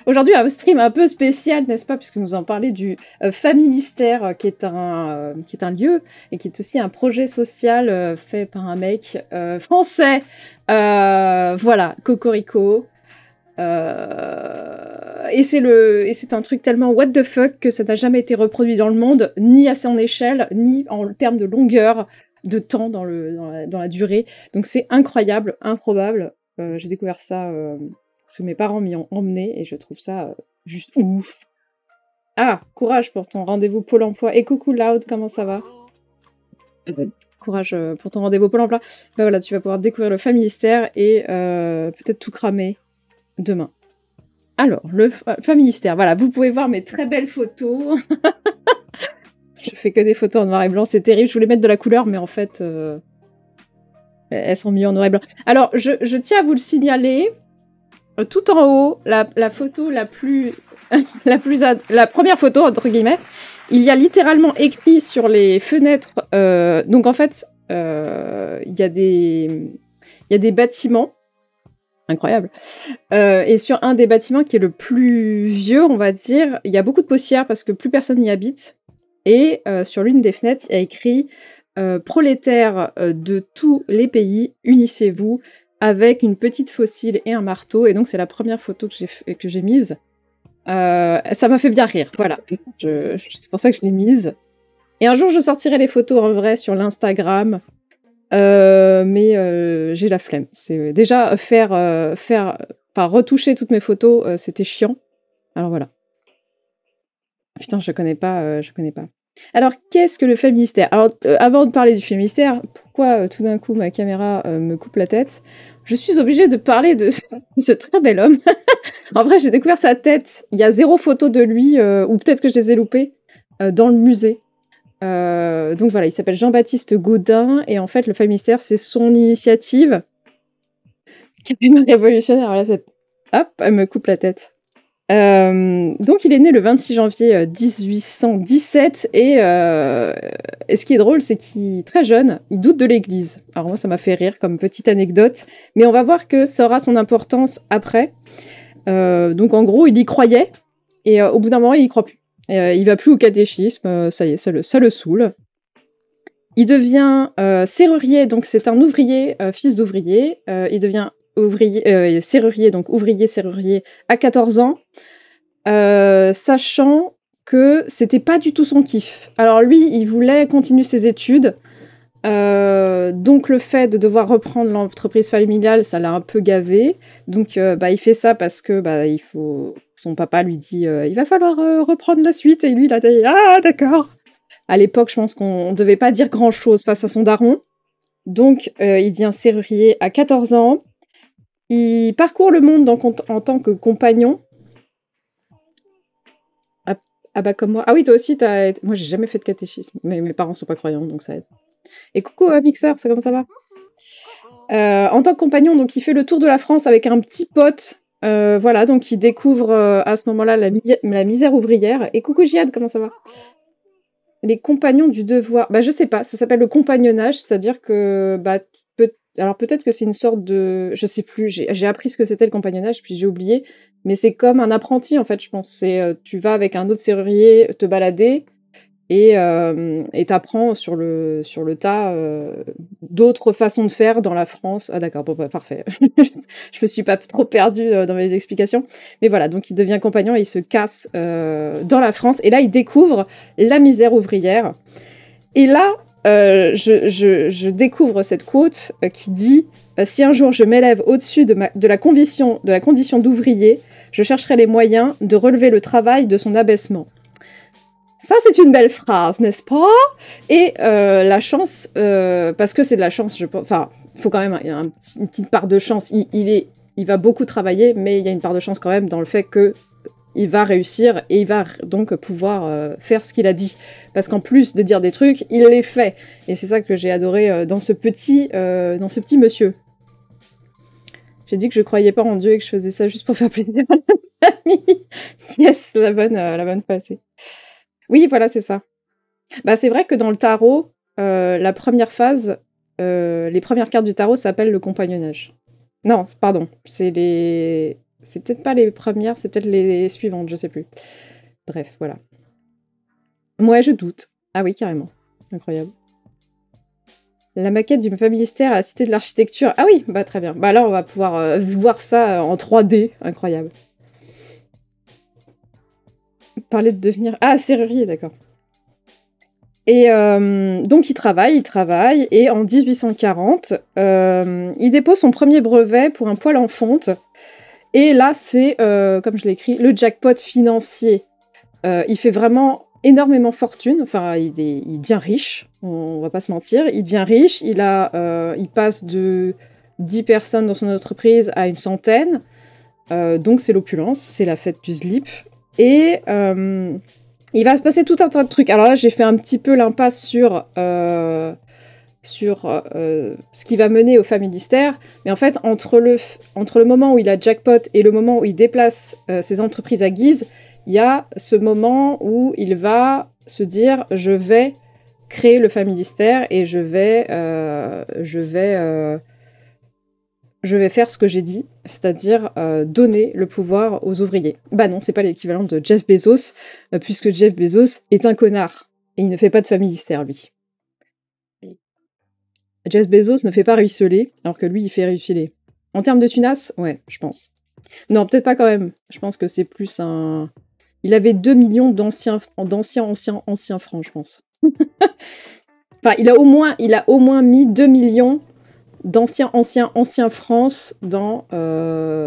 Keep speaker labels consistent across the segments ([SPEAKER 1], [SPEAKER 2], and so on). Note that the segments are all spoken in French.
[SPEAKER 1] Aujourd'hui, un stream un peu spécial, n'est-ce pas, puisque nous en parlons du Familistère, qui est un lieu et qui est aussi un projet social fait par un mec français. Voilà, Cocorico. Et c'est un truc tellement what the fuck que ça n'a jamais été reproduit dans le monde, ni à son échelle, ni en termes de longueur de temps dans la durée. Donc c'est incroyable, improbable. J'ai découvert ça parce que mes parents m'y ont emmené et je trouve ça juste ouf. Ah, courage pour ton rendez-vous Pôle emploi. Et coucou Loud, comment ça va? Courage pour ton rendez-vous Pôle emploi. Bah voilà, tu vas pouvoir découvrir le Familistère et peut-être tout cramer demain. Alors, le Familistère, voilà, vous pouvez voir mes très belles photos. Je fais que des photos en noir et blanc, c'est terrible. Je voulais mettre de la couleur, mais en fait, elles sont mises en noir et blanc. Alors, je tiens à vous le signaler. Tout en haut, la photo la plus... la première photo, entre guillemets, il y a littéralement écrit sur les fenêtres... donc, en fait, il y a des bâtiments. Incroyable. Et sur un des bâtiments qui est le plus vieux, on va dire, il y a beaucoup de poussière parce que plus personne n'y habite. Et sur l'une des fenêtres, il y a écrit prolétaires de tous les pays, unissez-vous, avec une petite fossile et un marteau. Et donc, c'est la première photo que j'ai mise. Ça m'a fait bien rire, voilà. C'est pour ça que je l'ai mise. Et un jour, je sortirai les photos en vrai sur l'Instagram. Mais j'ai la flemme. C'est déjà retoucher toutes mes photos, c'était chiant. Alors voilà. Putain, je connais pas. Alors, qu'est-ce que le Familistère? Alors, avant de parler du Familistère, pourquoi tout d'un coup ma caméra me coupe la tête? Je suis obligée de parler de ce très bel homme. En vrai, j'ai découvert sa tête. Il y a 0 photo de lui, ou peut-être que je les ai loupées, dans le musée. Donc voilà, il s'appelle Jean-Baptiste Gaudin, et en fait, le Familistère, c'est son initiative. Carrément révolutionnaire, voilà, hop, elle me coupe la tête. Donc il est né le 26 janvier 1817, et ce qui est drôle, c'est qu'il, très jeune, il doute de l'Église. Alors moi, ça m'a fait rire comme petite anecdote, mais on va voir que ça aura son importance après. Donc en gros, il y croyait, et au bout d'un moment, il y croit plus. Il va plus au catéchisme, ça y est, ça le saoule. Il devient serrurier, donc c'est un ouvrier, fils d'ouvrier. Il devient serrurier, donc ouvrier-serrurier à 14 ans, sachant que c'était pas du tout son kiff. Alors lui, il voulait continuer ses études, donc le fait de devoir reprendre l'entreprise familiale, ça l'a un peu gavé. Donc il fait ça parce que son papa lui dit il va falloir reprendre la suite, et lui il a dit ah d'accord. À l'époque, je pense qu'on devait pas dire grand chose face à son daron. Donc il devient serrurier à 14 ans. Il parcourt le monde en tant que compagnon. Ah bah comme moi. Ah oui, toi aussi, moi j'ai jamais fait de catéchisme, mais mes parents sont pas croyants, donc ça aide. Et coucou Mixer, comment ça va? En tant que compagnon, donc il fait le tour de la France avec un petit pote. Voilà, donc il découvre à ce moment-là la misère ouvrière. Et coucou Giad, comment ça va? Les compagnons du devoir. Bah je sais pas, ça s'appelle le compagnonnage, c'est-à-dire que alors peut-être que c'est une sorte de... Je sais plus, j'ai appris ce que c'était le compagnonnage, puis j'ai oublié. Mais c'est comme un apprenti, en fait, je pense. Tu vas avec un autre serrurier te balader, et t'apprends sur le tas d'autres façons de faire dans la France. Ah d'accord, bon, bah, parfait. Je me suis pas trop perdue dans mes explications. Mais voilà, donc il devient compagnon et il se casse dans la France. Et là, il découvre la misère ouvrière. Et là, je découvre cette quote qui dit « Si un jour je m'élève au-dessus de la condition d'ouvrier, je chercherai les moyens de relever le travail de son abaissement. » Ça, c'est une belle phrase, n'est-ce pas? Et la chance, parce que c'est de la chance, je pense... Enfin, il faut quand même une petite part de chance. Il va beaucoup travailler, mais il y a une part de chance quand même dans le fait que il va réussir, et il va donc pouvoir faire ce qu'il a dit. Parce qu'en plus de dire des trucs, il les fait. Et c'est ça que j'ai adoré dans ce petit monsieur. J'ai dit que je croyais pas en Dieu et que je faisais ça juste pour faire plaisir à la famille. Yes, la bonne passée. Oui, voilà, c'est ça. Bah, c'est vrai que dans le tarot, la première phase, les premières cartes du tarot s'appellent le compagnonnage. Non, pardon, c'est C'est peut-être pas les premières, c'est peut-être les suivantes, je sais plus. Bref, voilà. Moi, je doute. Ah oui, carrément. Incroyable. La maquette du Familistère à la Cité de l'Architecture. Ah oui, bah très bien. Bah là, on va pouvoir voir ça en 3D. Incroyable. Parler de devenir... Ah, serrurier, d'accord. Et donc il travaille, et en 1840, il dépose son premier brevet pour un poêle en fonte. Et là, c'est, comme je l'ai écrit, le jackpot financier. Il fait vraiment énormément fortune, enfin, il devient riche, on va pas se mentir, il devient riche, il passe de 10 personnes dans son entreprise à une centaine, donc c'est l'opulence, c'est la fête du slip, et il va se passer tout un tas de trucs. Alors là, j'ai fait un petit peu l'impasse sur ce qui va mener au Familistère, mais en fait, entre le moment où il a jackpot et le moment où il déplace ses entreprises à Guise, il y a ce moment où il va se dire « je vais créer le Familistère et je vais faire ce que j'ai dit, c'est-à-dire donner le pouvoir aux ouvriers. » Bah non, c'est pas l'équivalent de Jeff Bezos, puisque Jeff Bezos est un connard, et il ne fait pas de Familistère, lui. Jeff Bezos ne fait pas ruisseler, alors que lui, il fait ruisseler. En termes de tunas, ouais, je pense. Non, peut-être pas quand même. Je pense que c'est plus un... Il avait 2 millions d'anciens francs, je pense. Enfin, il a au moins mis 2 millions d'anciens francs dans, dans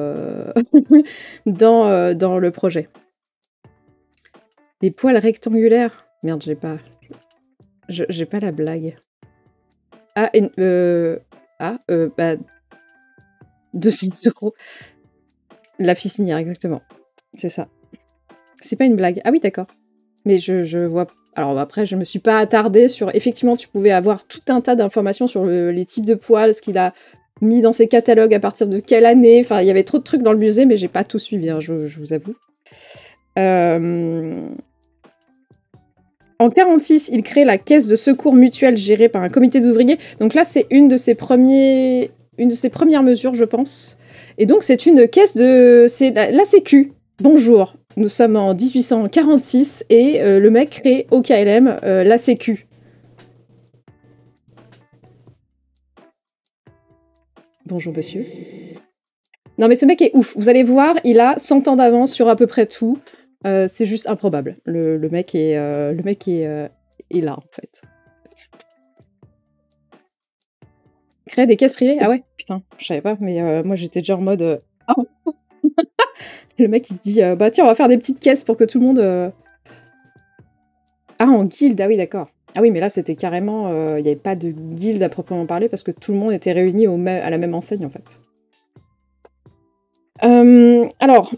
[SPEAKER 1] le projet. Des poils rectangulaires. Merde, j'ai pas la blague. Ah, bah... 200 euros. La ficinière, exactement. C'est ça. C'est pas une blague. Ah oui, d'accord. Mais je vois... Alors après, je me suis pas attardée sur... Effectivement, tu pouvais avoir tout un tas d'informations sur les types de poils, ce qu'il a mis dans ses catalogues, à partir de quelle année. Enfin, il y avait trop de trucs dans le musée, mais j'ai pas tout suivi, hein, je vous avoue. En 46, il crée la caisse de secours mutuel gérée par un comité d'ouvriers. Donc là, c'est une de ses premières mesures, je pense. Et donc, c'est une caisse de... C'est la Sécu. Bonjour, nous sommes en 1846 et le mec crée au KLM la Sécu. Bonjour, monsieur. Non, mais ce mec est ouf. Vous allez voir, il a 100 ans d'avance sur à peu près tout. C'est juste improbable. Le mec est là, en fait. Créer des caisses privées? Ah ouais? Putain, je savais pas, mais moi j'étais déjà en mode... Oh. Le mec il se dit, bah tiens, on va faire des petites caisses pour que tout le monde... Ah, en guilde, ah oui, d'accord. Ah oui, mais là c'était carrément... Il n'y avait pas de guilde à proprement parler parce que tout le monde était réuni à la même enseigne, en fait. Alors,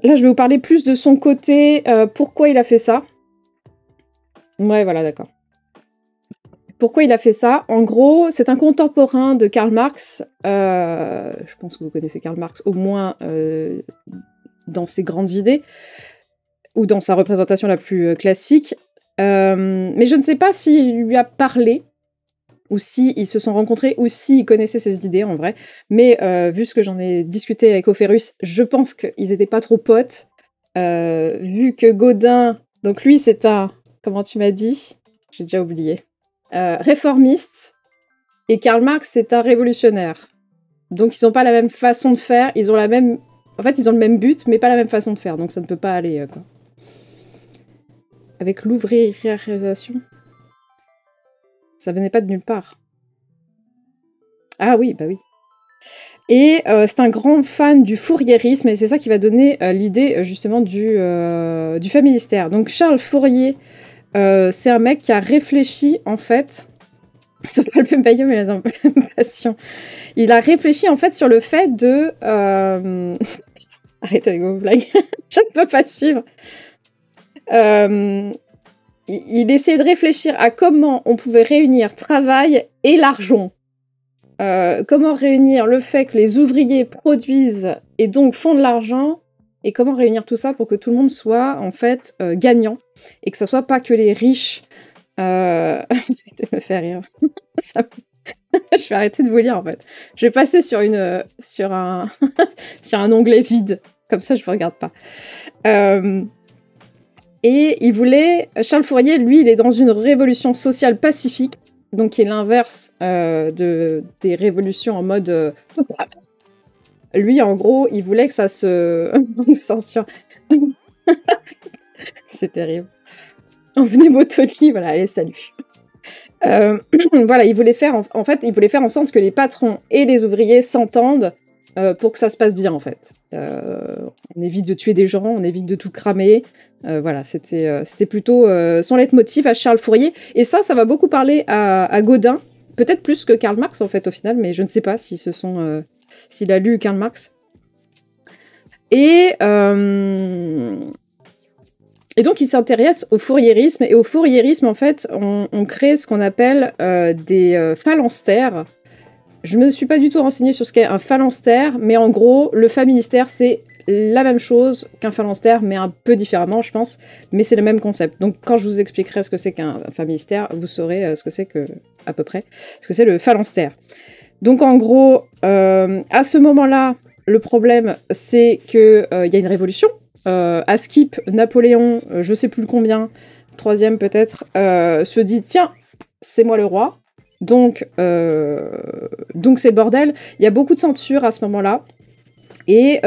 [SPEAKER 1] là je vais vous parler plus de son côté, pourquoi il a fait ça. Ouais, voilà, d'accord. Pourquoi il a fait ça? En gros, c'est un contemporain de Karl Marx. Je pense que vous connaissez Karl Marx, au moins dans ses grandes idées, ou dans sa représentation la plus classique. Mais je ne sais pas s'il lui a parlé, ou s'ils se sont rencontrés, ou s'il connaissait ses idées, en vrai. Mais vu ce que j'en ai discuté avec Opherus, je pense qu'ils n'étaient pas trop potes. Vu que Godin... Donc lui, c'est un... Comment tu m'as dit? J'ai déjà oublié. Réformiste, et Karl Marx c'est un révolutionnaire. Donc ils n'ont pas la même façon de faire, ils ont la même... En fait, ils ont le même but, mais pas la même façon de faire, donc ça ne peut pas aller, quoi. Avec l'ouvriérisation, ça venait pas de nulle part. Ah oui, bah oui. Et c'est un grand fan du fouriérisme, et c'est ça qui va donner l'idée, justement, du Familistère. Donc Charles Fourier, c'est un mec qui a réfléchi, en fait, sur l'alpémbaïum et les implantations. Il a réfléchi, en fait, sur le fait de... Putain, arrête avec vos blagues. Je ne peux pas suivre. Il essayait de réfléchir à comment on pouvait réunir travail et l'argent. Comment réunir le fait que les ouvriers produisent et donc font de l'argent, et comment réunir tout ça pour que tout le monde soit, en fait, gagnant, et que ça soit pas que les riches... Arrêtez de me faire rire. Je vais arrêter de vous lire, en fait. Je vais passer sur sur un, sur un onglet vide. Comme ça, je ne vous regarde pas. Et il voulait... Charles Fourier, lui, il est dans une révolution sociale pacifique, donc qui est l'inverse des révolutions en mode... Lui, en gros, il voulait que ça se... Censure. C'est terrible. Emmenez Motoli, voilà, allez, salut. Voilà, il voulait faire en fait, il voulait faire en sorte que les patrons et les ouvriers s'entendent pour que ça se passe bien, en fait. On évite de tuer des gens, on évite de tout cramer. Voilà, c'était plutôt son leitmotiv à Charles Fourier. Et ça va beaucoup parler à Gaudin, peut-être plus que Karl Marx, en fait, au final, mais je ne sais pas si s'il a lu Karl Marx. Et donc, il s'intéresse au fouriérisme. Et au fouriérisme, en fait, on crée ce qu'on appelle des phalanstères. Je ne me suis pas du tout renseignée sur ce qu'est un phalanstère, mais en gros, le familistère, c'est la même chose qu'un phalanstère, mais un peu différemment, je pense. Mais c'est le même concept. Donc, quand je vous expliquerai ce que c'est qu'un familistère, vous saurez ce que c'est à peu près, ce que c'est le phalanstère. Donc, en gros, à ce moment-là, le problème, c'est qu'il y a une révolution. Askip, Napoléon, je sais plus combien, troisième peut-être, se dit tiens, c'est moi le roi, donc c'est le bordel. Il y a beaucoup de censure à ce moment-là, et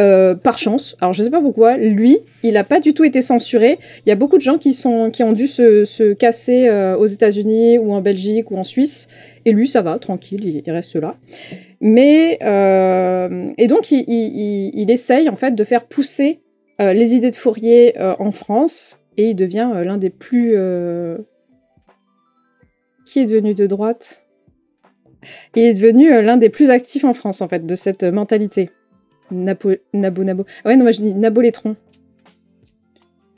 [SPEAKER 1] par chance, alors je sais pas pourquoi, lui, il a pas du tout été censuré. Il y a beaucoup de gens qui ont dû se casser aux États-Unis ou en Belgique ou en Suisse, et lui ça va, tranquille, il reste là. Mais et donc il essaye en fait de faire pousser les idées de Fourier en France, et il devient l'un des plus... Qui est devenu de droite? Il est devenu l'un des plus actifs en France, en fait, de cette mentalité. Nabo. Ah ouais, non, moi je dis Nabolétron.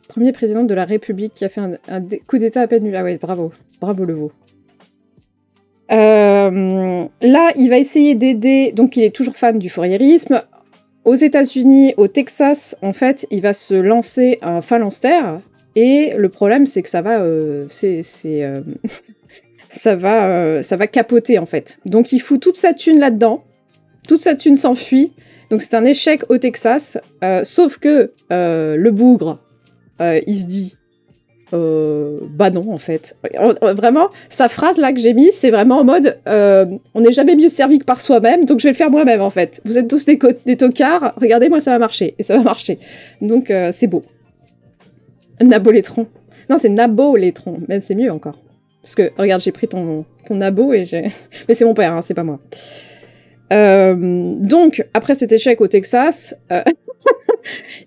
[SPEAKER 1] Premier président de la République qui a fait un coup d'état à peine nul. Ah ouais, bravo. Bravo, le veau. Là, il va essayer d'aider... Donc, il est toujours fan du fouriérisme. Aux États-Unis, au Texas, en fait, il va se lancer un phalanstère, et le problème, c'est que ça va, ça va capoter, en fait. Donc, il fout toute sa thune là-dedans, toute sa thune s'enfuit, donc c'est un échec au Texas, sauf que le bougre, il se dit, bah non, en fait. Vraiment, sa phrase là que j'ai mise, c'est vraiment en mode on n'est jamais mieux servi que par soi-même, donc je vais le faire moi-même, en fait. Vous êtes tous des tocards, regardez, moi ça va marcher. Et ça va marcher. Donc c'est beau. Nabolétron. Non, c'est Nabolétron. Même c'est mieux encore. Parce que, regarde, j'ai pris ton nabo et j'ai... Mais c'est mon père, hein, c'est pas moi. Donc, après cet échec au Texas,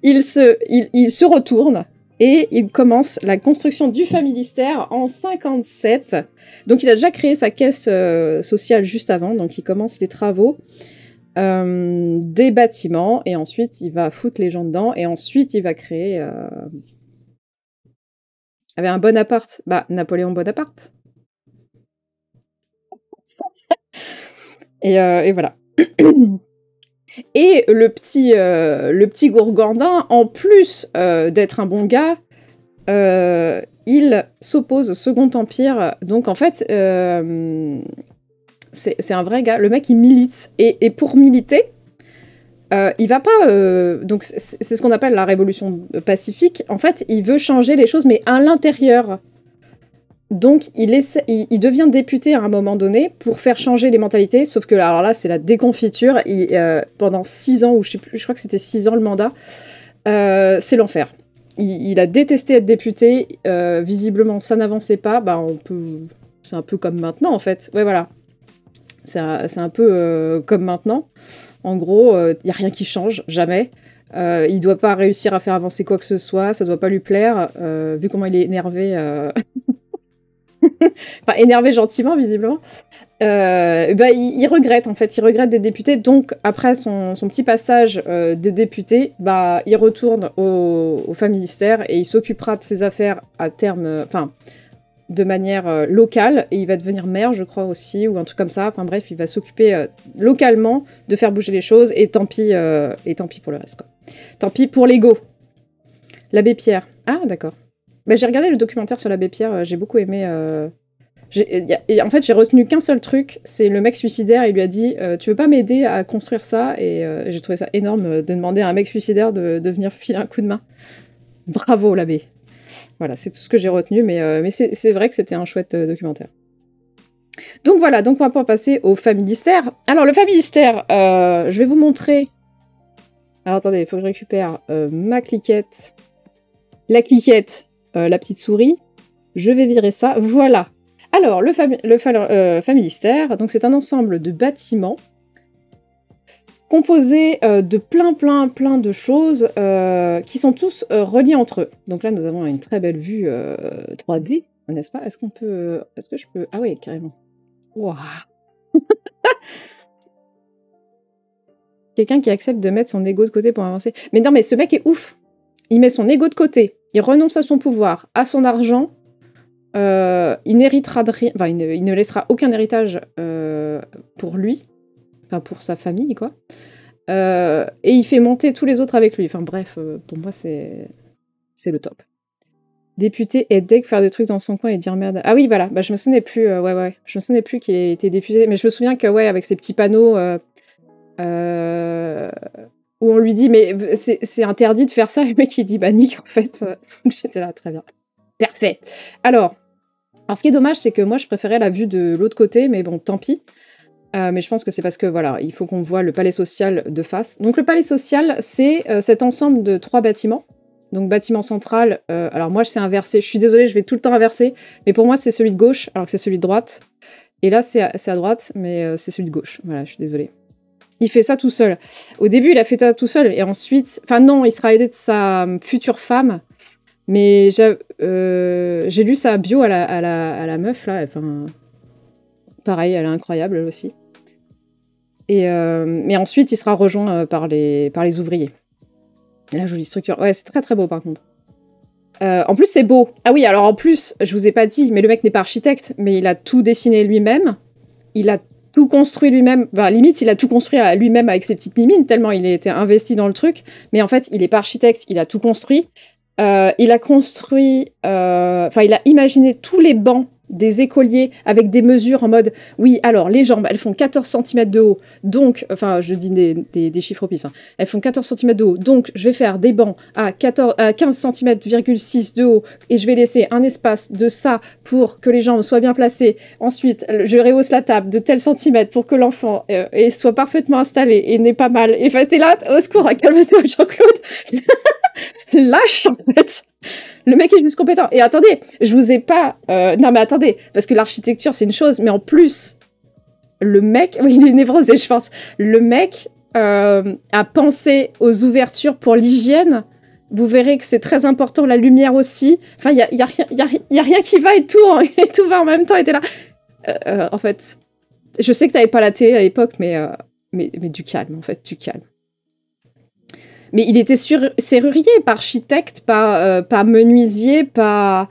[SPEAKER 1] il se retourne. Et il commence la construction du familistère en 57. Donc il a déjà créé sa caisse sociale juste avant, donc il commence les travaux des bâtiments, et ensuite il va foutre les gens dedans, et ensuite il va créer... avait un Bonaparte, bah Napoléon Bonaparte. Et voilà. Et le petit Gourgandin, en plus d'être un bon gars, il s'oppose au Second Empire. Donc en fait, c'est un vrai gars. Le mec, il milite. Et pour militer, il va pas... donc c'est ce qu'on appelle la révolution pacifique. En fait, il veut changer les choses, mais à l'intérieur. Donc, il devient député à un moment donné pour faire changer les mentalités, sauf que alors là, c'est la déconfiture. Pendant 6 ans, ou je sais plus, je crois que c'était 6 ans le mandat, c'est l'enfer. Il a détesté être député, visiblement ça n'avançait pas, bah c'est un peu comme maintenant en fait. Ouais, voilà. C'est un peu comme maintenant. En gros, il n'y a rien qui change, jamais. Il doit pas réussir à faire avancer quoi que ce soit, ça doit pas lui plaire, vu comment il est énervé... Enfin, énervé gentiment, visiblement. Il regrette, en fait. Il regrette d'être député. Donc, après son petit passage de député, il retourne au familistère et il s'occupera de ses affaires à terme... de manière locale. Et il va devenir maire, je crois, aussi, ou un truc comme ça. Enfin, bref, il va s'occuper localement de faire bouger les choses. Et tant pis pour le reste, quoi. Tant pis pour l'ego. L'abbé Pierre. Ah, d'accord. J'ai regardé le documentaire sur l'abbé Pierre, j'ai beaucoup aimé Et en fait, j'ai retenu qu'un seul truc, c'est le mec suicidaire, il lui a dit tu veux pas m'aider à construire ça? Et j'ai trouvé ça énorme de demander à un mec suicidaire de venir filer un coup de main. Bravo l'abbé. Voilà, c'est tout ce que j'ai retenu, mais c'est vrai que c'était un chouette documentaire. Donc voilà, donc on va pouvoir passer au Familistère. Alors le Familistère, je vais vous montrer... Alors attendez, il faut que je récupère ma cliquette. La cliquette, la petite souris. Je vais virer ça, voilà. Alors, le Familistère, donc c'est un ensemble de bâtiments composés de plein de choses qui sont tous reliés entre eux. Donc là, nous avons une très belle vue 3D, n'est-ce pas? Est-ce que je peux... Ah oui, carrément. Waouh. Quelqu'un qui accepte de mettre son ego de côté pour avancer. Mais non, mais ce mec est ouf. Il met son ego de côté. Il renonce à son pouvoir, à son argent. Il n'héritera de rien. Enfin, il ne laissera aucun héritage pour lui. Enfin, pour sa famille, quoi. Et il fait monter tous les autres avec lui. Enfin, bref, pour moi, c'est le top. Député et dès que faire des trucs dans son coin et dire merde. Ah oui, voilà. Bah, je me souvenais plus. Ouais. Je me souvenais plus qu'il était député. Mais je me souviens que, ouais, avec ses petits panneaux... où on lui dit mais c'est interdit de faire ça, le mec il dit bah nique en fait. Donc j'étais là, très bien. Parfait. Alors ce qui est dommage c'est que moi je préférais la vue de l'autre côté, mais bon tant pis. Mais je pense que c'est parce que voilà, il faut qu'on voit le palais social de face. Donc le palais social c'est cet ensemble de 3 bâtiments. Donc bâtiment central, alors moi c'est inversé, je suis désolée, je vais tout le temps inverser, mais pour moi c'est celui de gauche alors que c'est celui de droite. Et là c'est à droite, mais c'est celui de gauche. Voilà, je suis désolée. Il fait ça tout seul. Au début, il a fait ça tout seul, et ensuite... Enfin non, il sera aidé de sa future femme, mais j'ai lu sa bio à la meuf, là. Enfin, pareil, elle est incroyable, elle aussi. Mais ensuite, il sera rejoint par les ouvriers. La jolie structure. Ouais, c'est très beau, par contre. En plus, c'est beau. Ah oui, alors en plus, je vous ai pas dit, mais le mec n'est pas architecte, mais il a tout dessiné lui-même. Il a tout construit lui-même, enfin, limite il a tout construit lui-même avec ses petites mimines, tellement il a été investi dans le truc, mais en fait il est pas architecte, il a tout construit, il a construit, enfin il a imaginé tous les bancs des écoliers avec des mesures en mode, oui alors les jambes elles font 14 cm de haut, donc, enfin je dis des chiffres au pif, hein. Elles font 14 cm de haut, donc je vais faire des bancs à 15 cm,6 de haut, et je vais laisser un espace de ça pour que les jambes soient bien placées. Ensuite, je rehausse la table de tel centimètre pour que l'enfant soit parfaitement installé et n'est pas mal. Et enfin, t'es là, au secours, calme-toi Jean-Claude. Lâche en fait. Le mec est juste compétent. Et attendez, je vous ai pas... Non mais attendez, parce que l'architecture c'est une chose, mais en plus, le mec... Oui, il est névrosé, je pense. Le mec a pensé aux ouvertures pour l'hygiène. Vous verrez que c'est très important, la lumière aussi. Enfin, il y a rien qui va et tout va en même temps. Et t'es là. En fait, je sais que t'avais pas la télé à l'époque, mais du calme, en fait, du calme. Mais il était serrurier, pas architecte, pas menuisier, pas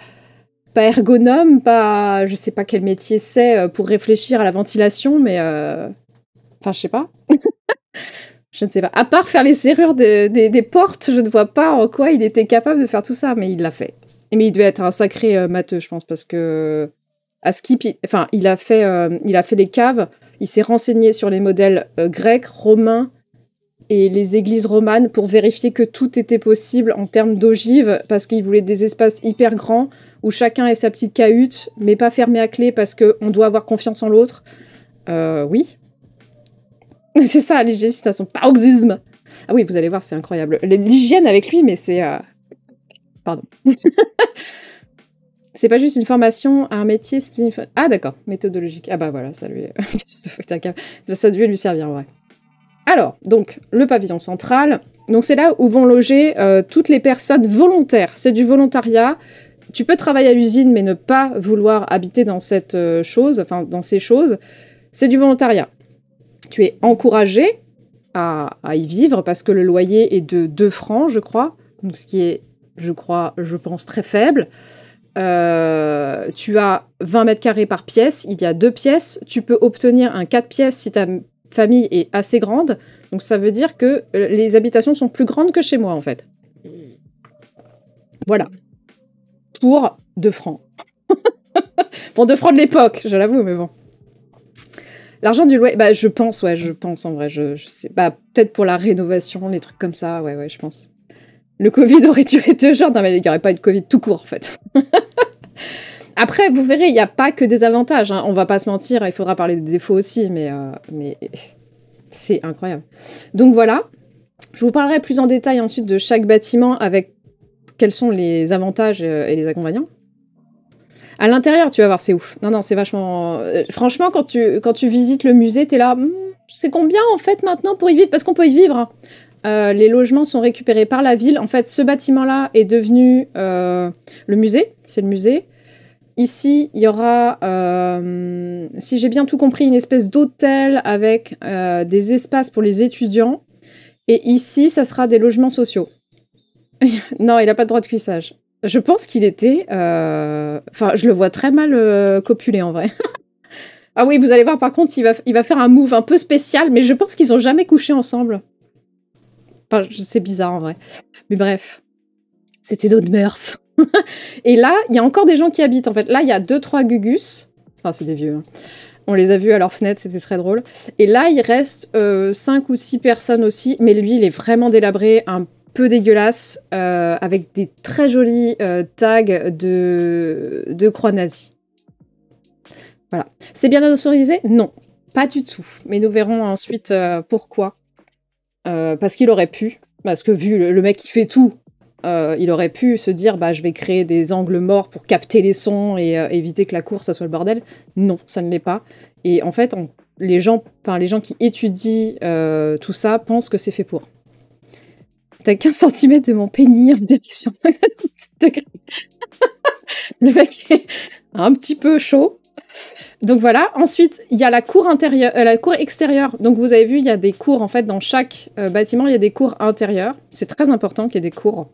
[SPEAKER 1] ergonome, pas... Je sais pas quel métier c'est pour réfléchir à la ventilation, mais... Enfin, je sais pas. Je ne sais pas. À part faire les serrures des portes, je ne vois pas en quoi il était capable de faire tout ça, mais il l'a fait. Mais il devait être un sacré matheux, je pense, parce que... À Skip, il a fait les caves, il s'est renseigné sur les modèles grecs, romains, et les églises romanes pour vérifier que tout était possible en termes d'ogives, parce qu'il voulait des espaces hyper grands où chacun ait sa petite cahute, mais pas fermée à clé parce qu'on doit avoir confiance en l'autre. Oui. C'est ça, l'hygiène, de toute façon, paroxysme. Ah oui, vous allez voir, c'est incroyable. L'hygiène avec lui, mais c'est... Pardon. C'est pas juste une formation à un métier, c'est une... Ah d'accord, méthodologique. Ah bah voilà, ça lui... ça devait lui servir, en vrai. Alors, donc, le pavillon central, donc c'est là où vont loger toutes les personnes volontaires. C'est du volontariat. Tu peux travailler à l'usine, mais ne pas vouloir habiter dans cette chose, enfin, dans ces choses. C'est du volontariat. Tu es encouragé à y vivre parce que le loyer est de 2 francs, je crois. Donc, ce qui est, je pense, très faible. Tu as 20 mètres carrés par pièce. Il y a 2 pièces. Tu peux obtenir un 4 pièces si ta famille est assez grande. Donc, ça veut dire que les habitations sont plus grandes que chez moi, en fait. Voilà. Pour 2 francs. Bon, de francs de l'époque, je l'avoue, mais bon. L'argent du loyer, bah je pense en vrai, je sais, bah peut-être pour la rénovation, les trucs comme ça, ouais, je pense. Le Covid aurait duré 2 jours, non mais il n'y aurait pas eu de Covid tout court en fait. Après, vous verrez, il n'y a pas que des avantages, hein. On va pas se mentir, il faudra parler des défauts aussi, mais c'est incroyable. Donc voilà, je vous parlerai plus en détail ensuite de chaque bâtiment avec quels sont les avantages et les inconvénients. À l'intérieur, tu vas voir, c'est ouf. Non, c'est vachement... franchement, quand tu visites le musée, t'es là... c'est combien, en fait, maintenant, pour y vivre? Parce qu'on peut y vivre. Les logements sont récupérés par la ville. En fait, ce bâtiment-là est devenu le musée. C'est le musée. Ici, il y aura, si j'ai bien tout compris, une espèce d'hôtel avec des espaces pour les étudiants. Et ici, ça sera des logements sociaux. Non, il n'a pas de droit de cuissage. Je pense qu'il était... Enfin, je le vois très mal copuler, en vrai. Ah oui, vous allez voir, par contre, il va faire un move un peu spécial, mais je pense qu'ils n'ont jamais couché ensemble. Enfin, c'est bizarre, en vrai. Mais bref. C'était d'autres mœurs. Et là, il y a encore des gens qui habitent, en fait. Là, il y a 2-3 gugus. Enfin, c'est des vieux, hein. On les a vus à leur fenêtre, c'était très drôle. Et là, il reste 5 ou 6 personnes aussi, mais lui, il est vraiment délabré, un peu dégueulasse, avec des très jolis tags de croix nazie. Voilà. C'est bien insonorisé? Non, pas du tout. Mais nous verrons ensuite pourquoi. Parce qu'il aurait pu, parce que vu le mec qui fait tout, il aurait pu se dire bah je vais créer des angles morts pour capter les sons et éviter que la cour ça soit le bordel. Non, ça ne l'est pas. Et en fait, les gens qui étudient tout ça pensent que c'est fait pour. T'as 15 cm de mon pénis en direction de degrés. Le mec est un petit peu chaud. Donc voilà. Ensuite, il y a la cour intérieure, la cour extérieure. Donc vous avez vu, il y a des cours en fait dans chaque bâtiment. Il y a des cours intérieures. C'est très important qu'il y ait des cours.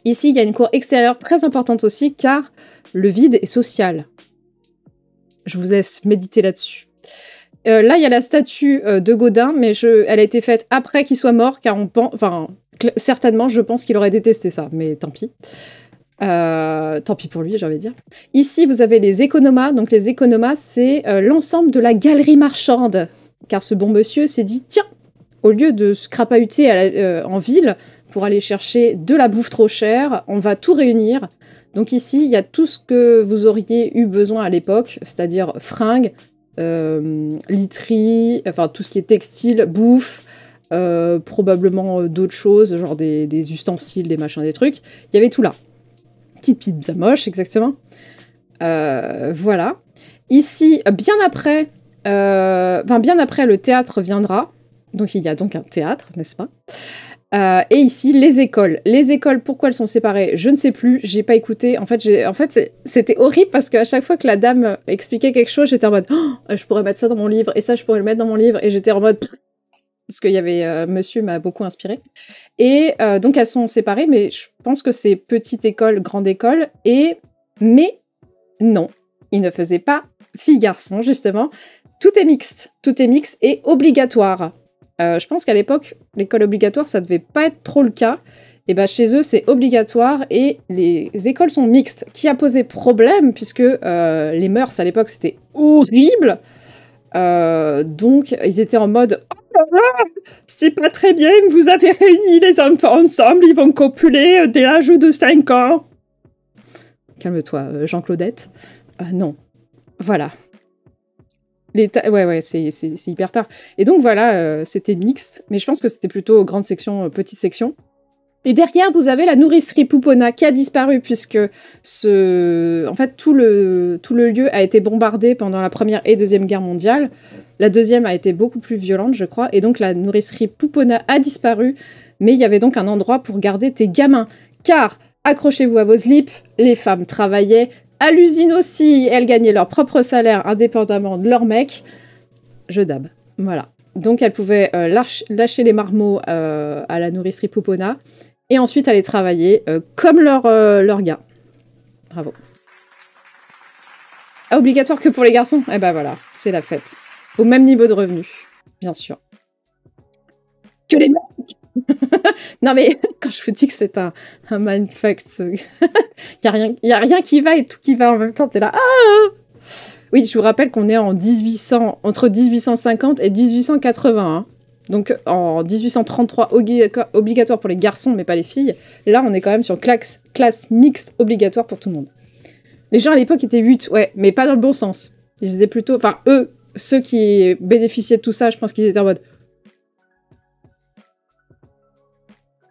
[SPEAKER 1] Ici, il y a une cour extérieure très importante aussi, car le vide est social. Je vous laisse méditer là-dessus. Là, il y a la statue de Gaudin, mais elle a été faite après qu'il soit mort, car on pense... Enfin, certainement, je pense qu'il aurait détesté ça, mais tant pis. Tant pis pour lui, j'ai envie de dire. Ici, vous avez les économas. Donc, les économas, c'est l'ensemble de la galerie marchande. Car ce bon monsieur s'est dit, tiens, au lieu de se crapahuter en ville... pour aller chercher de la bouffe trop chère, on va tout réunir. Donc ici, il y a tout ce que vous auriez eu besoin à l'époque, c'est-à-dire fringues, literie, enfin tout ce qui est textile, bouffe, probablement d'autres choses, genre des ustensiles, des machins, des trucs. Il y avait tout là. Petite pizza moche, exactement. Voilà. Ici, bien après, le théâtre viendra. Donc il y a donc un théâtre, n'est-ce pas ? Et ici, les écoles. Les écoles, pourquoi elles sont séparées? Je ne sais plus, j'ai pas écouté. En fait, c'était horrible parce qu'à chaque fois que la dame expliquait quelque chose, j'étais en mode oh, je pourrais mettre ça dans mon livre, et ça, je pourrais le mettre dans mon livre. Et j'étais en mode... Parce qu'il y avait... monsieur m'a beaucoup inspiré. Et donc, elles sont séparées, mais je pense que c'est petite école, grande école. Mais non, il ne faisait pas fille-garçon, justement. Tout est mixte et obligatoire. Je pense qu'à l'époque, l'école obligatoire, ça devait pas être trop le cas. Et ben chez eux, c'est obligatoire et les écoles sont mixtes. Qui a posé problème, puisque les mœurs à l'époque, c'était horrible. Donc, ils étaient en mode « Oh là là, c'est pas très bien, vous avez réuni les enfants ensemble, ils vont copuler dès l'âge de 5 ans. » Calme-toi, Jean-Claudette. Non. Voilà. Ouais, c'est hyper tard. Et donc voilà, c'était mixte, mais je pense que c'était plutôt grande section, petite section. Et derrière, vous avez la nourricerie Poupona qui a disparu puisque en fait, tout le lieu a été bombardé pendant la Première et Deuxième Guerre mondiale. La deuxième a été beaucoup plus violente, je crois, et donc la nourricerie Poupona a disparu, mais il y avait donc un endroit pour garder tes gamins. Car, accrochez-vous à vos slips, les femmes travaillaient, à l'usine aussi, elles gagnaient leur propre salaire indépendamment de leur mec. Je dab. Voilà. Donc elles pouvaient lâcher les marmots à la nourricerie Poupona et ensuite aller travailler comme leur gars. Bravo. Ah, obligatoire que pour les garçons? Eh ben voilà, c'est la fête. Au même niveau de revenus, bien sûr. Que les mecs. Non mais, quand je vous dis que c'est un mindfuck, il y a rien qui va et tout qui va en même temps, t'es là, ah! Oui, je vous rappelle qu'on est en 1800, entre 1850 et 1880. Hein. Donc en 1833, obligatoire pour les garçons, mais pas les filles. Là, on est quand même sur classe mixte obligatoire pour tout le monde. Les gens à l'époque étaient 8, ouais, mais pas dans le bon sens. Ils étaient plutôt... Enfin, eux, ceux qui bénéficiaient de tout ça, je pense qu'ils étaient en mode...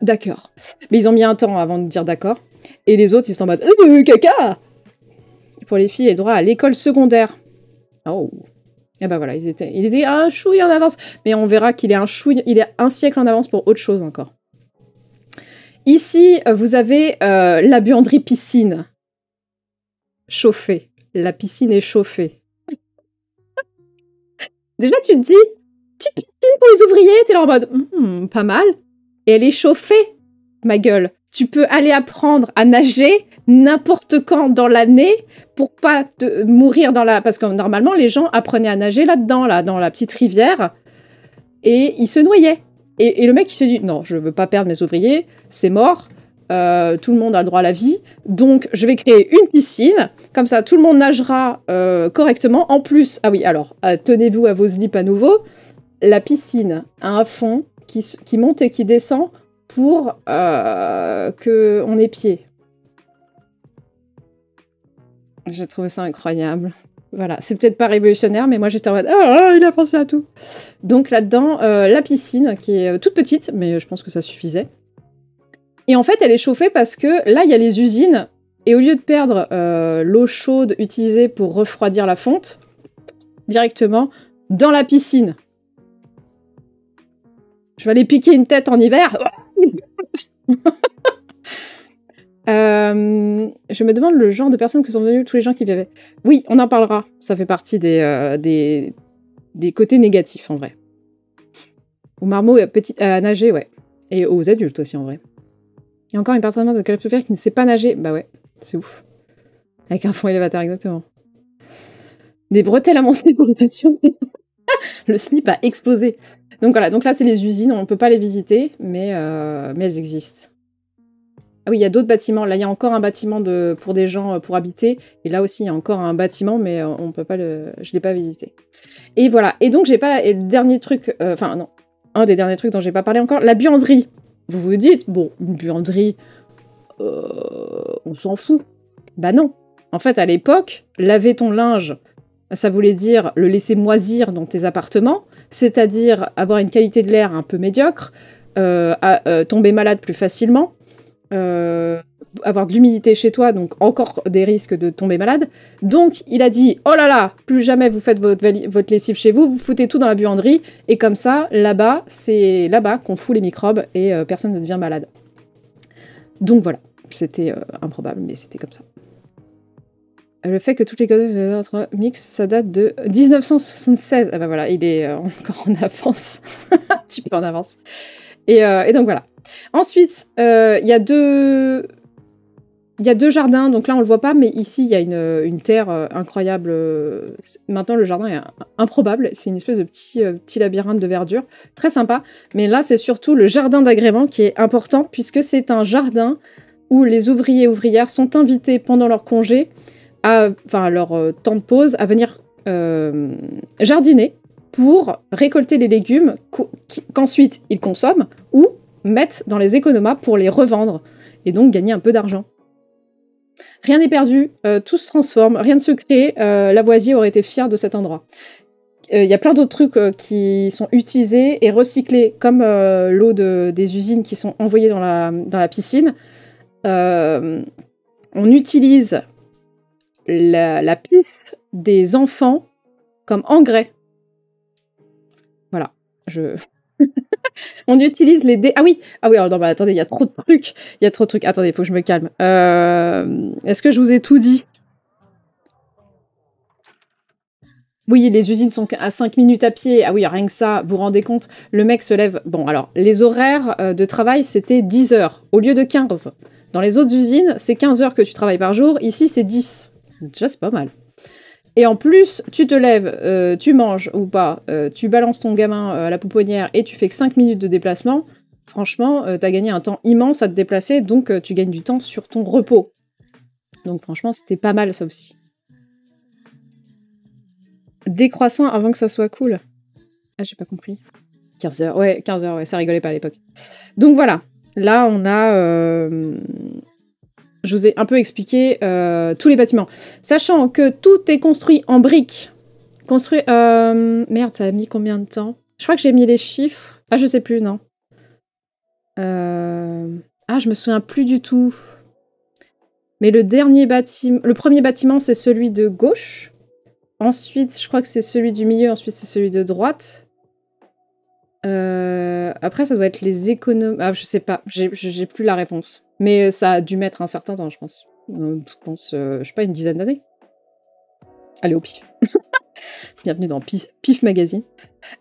[SPEAKER 1] D'accord. Mais ils ont mis un temps avant de dire d'accord. Et les autres, ils sont en mode... caca. Pour les filles, il y a droit à l'école secondaire. Oh. Et ben voilà, il était un chouille en avance. Mais on verra qu'il est il est un siècle en avance pour autre chose encore. Ici, vous avez la buanderie piscine. Chauffée. La piscine est chauffée. Déjà, tu te dis, petite piscine pour les ouvriers, t'es là en mode, pas mal. Et elle est chauffée, ma gueule. Tu peux aller apprendre à nager n'importe quand dans l'année pour pas te mourir dans la... Parce que normalement, les gens apprenaient à nager là-dedans, là, dans la petite rivière, et ils se noyaient. Et le mec, il s'est dit, non, je veux pas perdre mes ouvriers, c'est mort, tout le monde a le droit à la vie, donc je vais créer une piscine, comme ça tout le monde nagera correctement. En plus, ah oui, alors, tenez-vous à vos slips à nouveau, la piscine a un fond qui monte et qui descend pour qu'on ait pied. J'ai trouvé ça incroyable. Voilà, c'est peut-être pas révolutionnaire, mais moi j'étais en mode « Ah, il a pensé à tout !» Donc là-dedans, la piscine, qui est toute petite, mais je pense que ça suffisait. Et en fait, elle est chauffée parce que là, il y a les usines, et au lieu de perdre l'eau chaude utilisée pour refroidir la fonte, directement dans la piscine. Je vais aller piquer une tête en hiver. Je me demande le genre de personnes que sont devenues tous les gens qui vivaient. Oui, on en parlera. Ça fait partie des côtés négatifs, en vrai. Aux marmots à nager, ouais. Et aux adultes aussi, en vrai. Il y a encore une partie de calpophière qui ne sait pas nager. Bah ouais, c'est ouf. Avec un fond élévateur, exactement. Des bretelles à mon sécurisation. Le slip a explosé. Donc voilà, donc là, c'est les usines. On ne peut pas les visiter, mais elles existent. Ah oui, il y a d'autres bâtiments. Là, il y a encore un bâtiment pour des gens pour habiter. Et là aussi, il y a encore un bâtiment, mais on peut pas je ne l'ai pas visité. Et voilà. Et donc, j'ai pas... Et le dernier truc... Enfin, non. Un des derniers trucs dont j'ai pas parlé encore. La buanderie. Vous vous dites, bon, une buanderie, on s'en fout. Bah non. En fait, à l'époque, laver ton linge, ça voulait dire le laisser moisir dans tes appartements, c'est-à-dire avoir une qualité de l'air un peu médiocre, tomber malade plus facilement, avoir de l'humidité chez toi, donc encore des risques de tomber malade. Donc, il a dit, oh là là, plus jamais vous faites votre lessive chez vous, vous foutez tout dans la buanderie, et comme ça, là-bas, c'est là-bas qu'on fout les microbes et personne ne devient malade. Donc voilà, c'était improbable, mais c'était comme ça. Le fait que toutes les codes de notre mix, ça date de 1976. Ah bah voilà, il est encore en avance. Un petit peu en avance. Et donc voilà. Ensuite, il y a deux jardins, donc là on le voit pas, mais ici il y a une terre incroyable. Maintenant le jardin est improbable, c'est une espèce de petit labyrinthe de verdure, très sympa. Mais là c'est surtout le jardin d'agrément qui est important, puisque c'est un jardin où les ouvriers et ouvrières sont invités pendant leur congé, leur temps de pause, à venir jardiner pour récolter les légumes qu'ensuite ils consomment ou mettent dans les économas pour les revendre et donc gagner un peu d'argent. Rien n'est perdu, tout se transforme, rien ne se crée, Lavoisier aurait été fier de cet endroit. Il y a plein d'autres trucs qui sont utilisés et recyclés, comme l'eau des usines qui sont envoyées dans la piscine. On utilise la pisse des enfants comme engrais. Voilà, on utilise les dés... Ah oui, alors non, bah, attendez, il y a trop de trucs. Attendez, il faut que je me calme. Est-ce que je vous ai tout dit? Oui, les usines sont à 5 minutes à pied. Ah oui, rien que ça, vous vous rendez compte? Le mec se lève... Bon, alors, les horaires de travail, c'était 10 heures, au lieu de 15. Dans les autres usines, c'est 15 heures que tu travailles par jour. Ici, c'est 10. Déjà, c'est pas mal. Et en plus, tu te lèves, tu manges ou pas, tu balances ton gamin à la pouponnière et tu fais que 5 minutes de déplacement. Franchement, t'as gagné un temps immense à te déplacer, donc tu gagnes du temps sur ton repos. Donc franchement, c'était pas mal ça aussi. décroissant avant que ça soit cool. Ah, j'ai pas compris. 15 heures, ouais, 15 heures, ouais, ça rigolait pas à l'époque. Donc voilà, là on a... je vous ai un peu expliqué tous les bâtiments. Sachant que tout est construit en briques. Merde, ça a mis combien de temps? Je crois que j'ai mis les chiffres. Ah, je sais plus, non. Ah, je me souviens plus du tout. Mais le premier bâtiment, c'est celui de gauche. Ensuite, je crois que c'est celui du milieu. Ensuite, c'est celui de droite. Après, ça doit être les économies. Ah, je sais pas. J'ai plus la réponse. Mais ça a dû mettre un certain temps, je pense. Je sais pas, une dizaine d'années. Allez, au pif. Bienvenue dans Pif Magazine.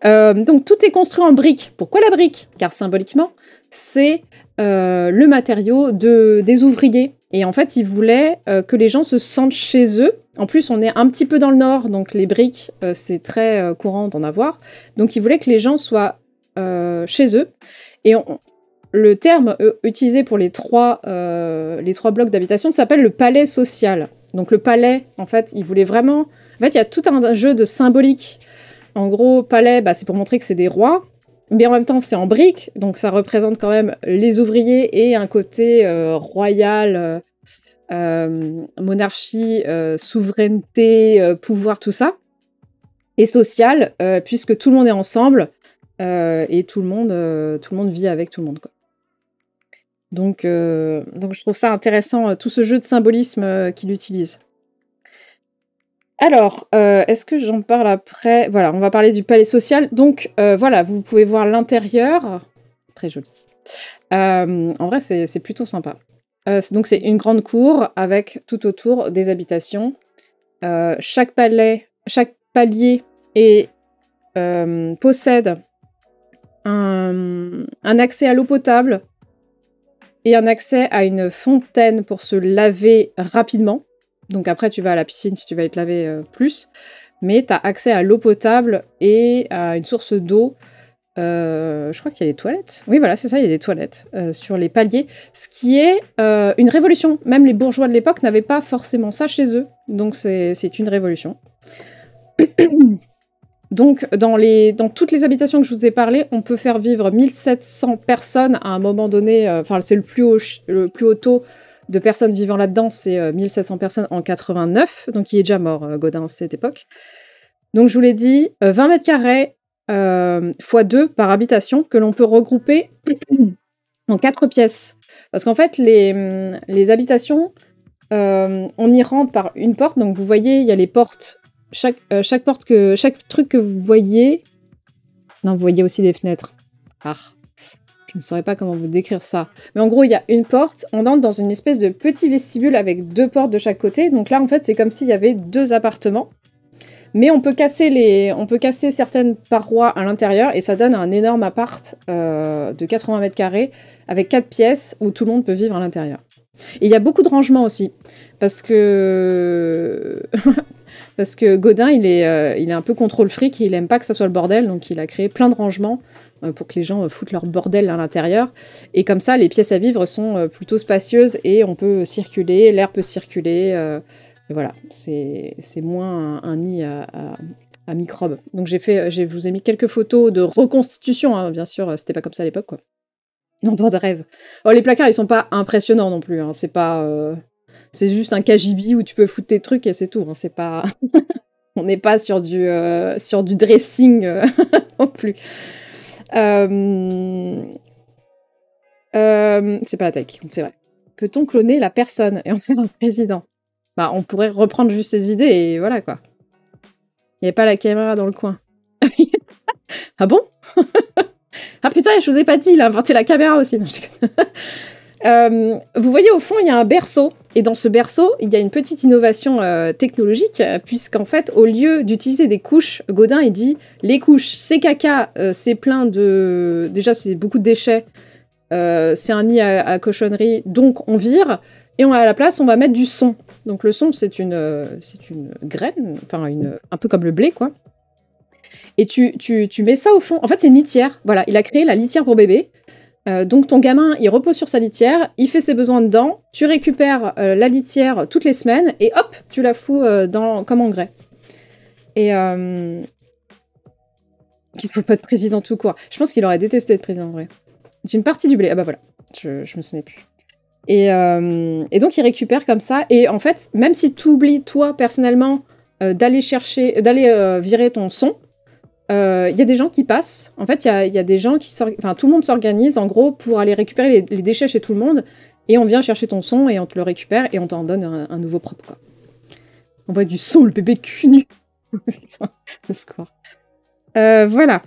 [SPEAKER 1] Donc, tout est construit en briques. Pourquoi la brique? Car symboliquement, c'est le matériau des ouvriers. Et en fait, ils voulaient que les gens se sentent chez eux. En plus, on est un petit peu dans le nord, donc les briques, c'est très courant d'en avoir. Donc, ils voulaient que les gens soient chez eux. Et le terme utilisé pour les trois blocs d'habitation s'appelle le palais social. Donc, le palais, en fait, ils voulaient vraiment... En fait, il y a tout un jeu de symbolique. En gros, palais, bah, c'est pour montrer que c'est des rois. Mais en même temps, c'est en briques, donc ça représente quand même les ouvriers et un côté royal, monarchie, souveraineté, pouvoir, tout ça. Et social, puisque tout le monde est ensemble et tout le monde vit avec tout le monde, quoi. Donc je trouve ça intéressant, tout ce jeu de symbolisme qu'il utilise. Alors, est-ce que j'en parle après? Voilà, on va parler du palais social. Donc, voilà, vous pouvez voir l'intérieur. Très joli. En vrai, c'est plutôt sympa. Donc, c'est une grande cour avec tout autour des habitations. Chaque palier possède un accès à l'eau potable et un accès à une fontaine pour se laver rapidement. Donc après, tu vas à la piscine si tu vas te laver plus. Mais tu as accès à l'eau potable et à une source d'eau. Je crois qu'il y a des toilettes. Oui, voilà, c'est ça, il y a des toilettes sur les paliers. Ce qui est une révolution. Même les bourgeois de l'époque n'avaient pas forcément ça chez eux. Donc c'est une révolution. Donc dans toutes les habitations que je vous ai parlé, on peut faire vivre 1700 personnes à un moment donné. Enfin, c'est le plus haut taux de personnes vivant là-dedans, c'est 1700 personnes en 89, donc il est déjà mort, Godin, à cette époque. Donc je vous l'ai dit, 20 mètres carrés x 2 par habitation, que l'on peut regrouper en 4 pièces. Parce qu'en fait, les habitations, on y rentre par une porte, donc vous voyez, il y a les portes, chaque truc que vous voyez... Non, vous voyez aussi des fenêtres. Ah. Je ne saurais pas comment vous décrire ça. Mais en gros, il y a une porte, on entre dans une espèce de petit vestibule avec 2 portes de chaque côté. Donc là, en fait, c'est comme s'il y avait 2 appartements. Mais on peut casser certaines parois à l'intérieur et ça donne un énorme appart de 80 mètres carrés avec 4 pièces où tout le monde peut vivre à l'intérieur. Et il y a beaucoup de rangements aussi. Parce que Godin, il est un peu contrôle fric et il aime pas que ça soit le bordel. Donc il a créé plein de rangements pour que les gens foutent leur bordel à l'intérieur. Et comme ça, les pièces à vivre sont plutôt spacieuses et on peut circuler, l'air peut circuler. Et voilà, c'est moins un nid à microbes. Donc je vous ai mis quelques photos de reconstitution, hein, bien sûr, c'était pas comme ça à l'époque, quoi. Non, droit de rêve. Oh, les placards, ils sont pas impressionnants non plus, hein, c'est pas... c'est juste un cagibi où tu peux foutre tes trucs et c'est tout, hein, c'est pas... On n'est pas sur du dressing non plus. C'est pas la taille qui compte, c'est vrai. Peut-on cloner la personne et en faire un président? Bah, on pourrait reprendre juste ses idées et voilà, quoi. Il n'y avait pas la caméra dans le coin. Ah bon? Ah putain, je vous ai pas dit, il a inventé la caméra aussi. Non, vous voyez, au fond, il y a un berceau. Et dans ce berceau, il y a une petite innovation technologique, puisqu'en fait, au lieu d'utiliser des couches, Godin, il dit, les couches, c'est caca, c'est plein de... Déjà, c'est beaucoup de déchets, c'est un nid à cochonnerie, donc on vire, et à la place, on va mettre du son. Donc le son, c'est une graine, enfin, un peu comme le blé, quoi. Et tu mets ça au fond. En fait, c'est une litière. Voilà, il a créé la litière pour bébé. Donc ton gamin, il repose sur sa litière, il fait ses besoins dedans, tu récupères la litière toutes les semaines, et hop, tu la fous comme engrais. Et qu'il ne faut pas de président tout court. Je pense qu'il aurait détesté être président, en vrai. C'est une partie du blé. Ah bah voilà, je me souvenais plus. Et donc, il récupère comme ça. Et en fait, même si tu oublies, toi, personnellement, d'aller virer ton son, il y a des gens qui passent. En fait, il y a des gens qui enfin, tout le monde s'organise, en gros, pour aller récupérer les déchets chez tout le monde. Et on vient chercher ton son et on te le récupère et on t'en donne un nouveau propre, quoi. On voit du son, le bébé cul nu. Putain, le score. Voilà.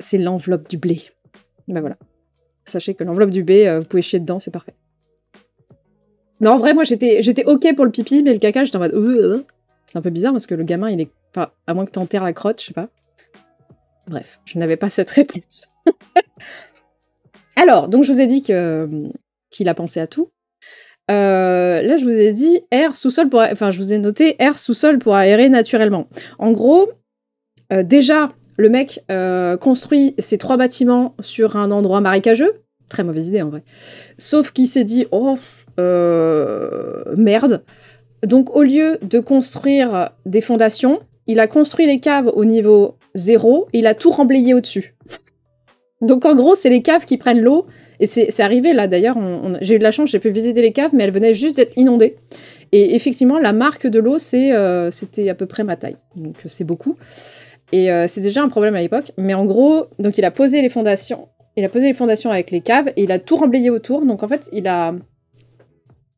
[SPEAKER 1] C'est l'enveloppe du blé. Ben voilà. Sachez que l'enveloppe du blé, vous pouvez chier dedans, c'est parfait. Non, en vrai, moi, j'étais OK pour le pipi, mais le caca, j'étais en mode... C'est un peu bizarre, parce que le gamin, il est... Enfin, à moins que t'enterres la crotte, je sais pas. Bref, je n'avais pas cette réponse. Alors, donc, je vous ai dit qu'il a pensé à tout. Là, je vous ai dit air sous-sol pour... Enfin, je vous ai noté air sous-sol pour aérer naturellement. En gros, déjà... Le mec construit ses 3 bâtiments sur un endroit marécageux. Très mauvaise idée, en vrai. Sauf qu'il s'est dit, oh, merde. Donc, au lieu de construire des fondations, il a construit les caves au niveau 0 et il a tout remblayé au-dessus. Donc, en gros, c'est les caves qui prennent l'eau. Et c'est arrivé, là, d'ailleurs. J'ai eu de la chance, j'ai pu visiter les caves, mais elles venaient juste d'être inondées. Et effectivement, la marque de l'eau, c'était à peu près ma taille. Donc, c'est beaucoup. Et c'est déjà un problème à l'époque. Mais en gros, donc il a posé les fondations. Il a posé les fondations avec les caves et il a tout remblayé autour. Donc en fait, il a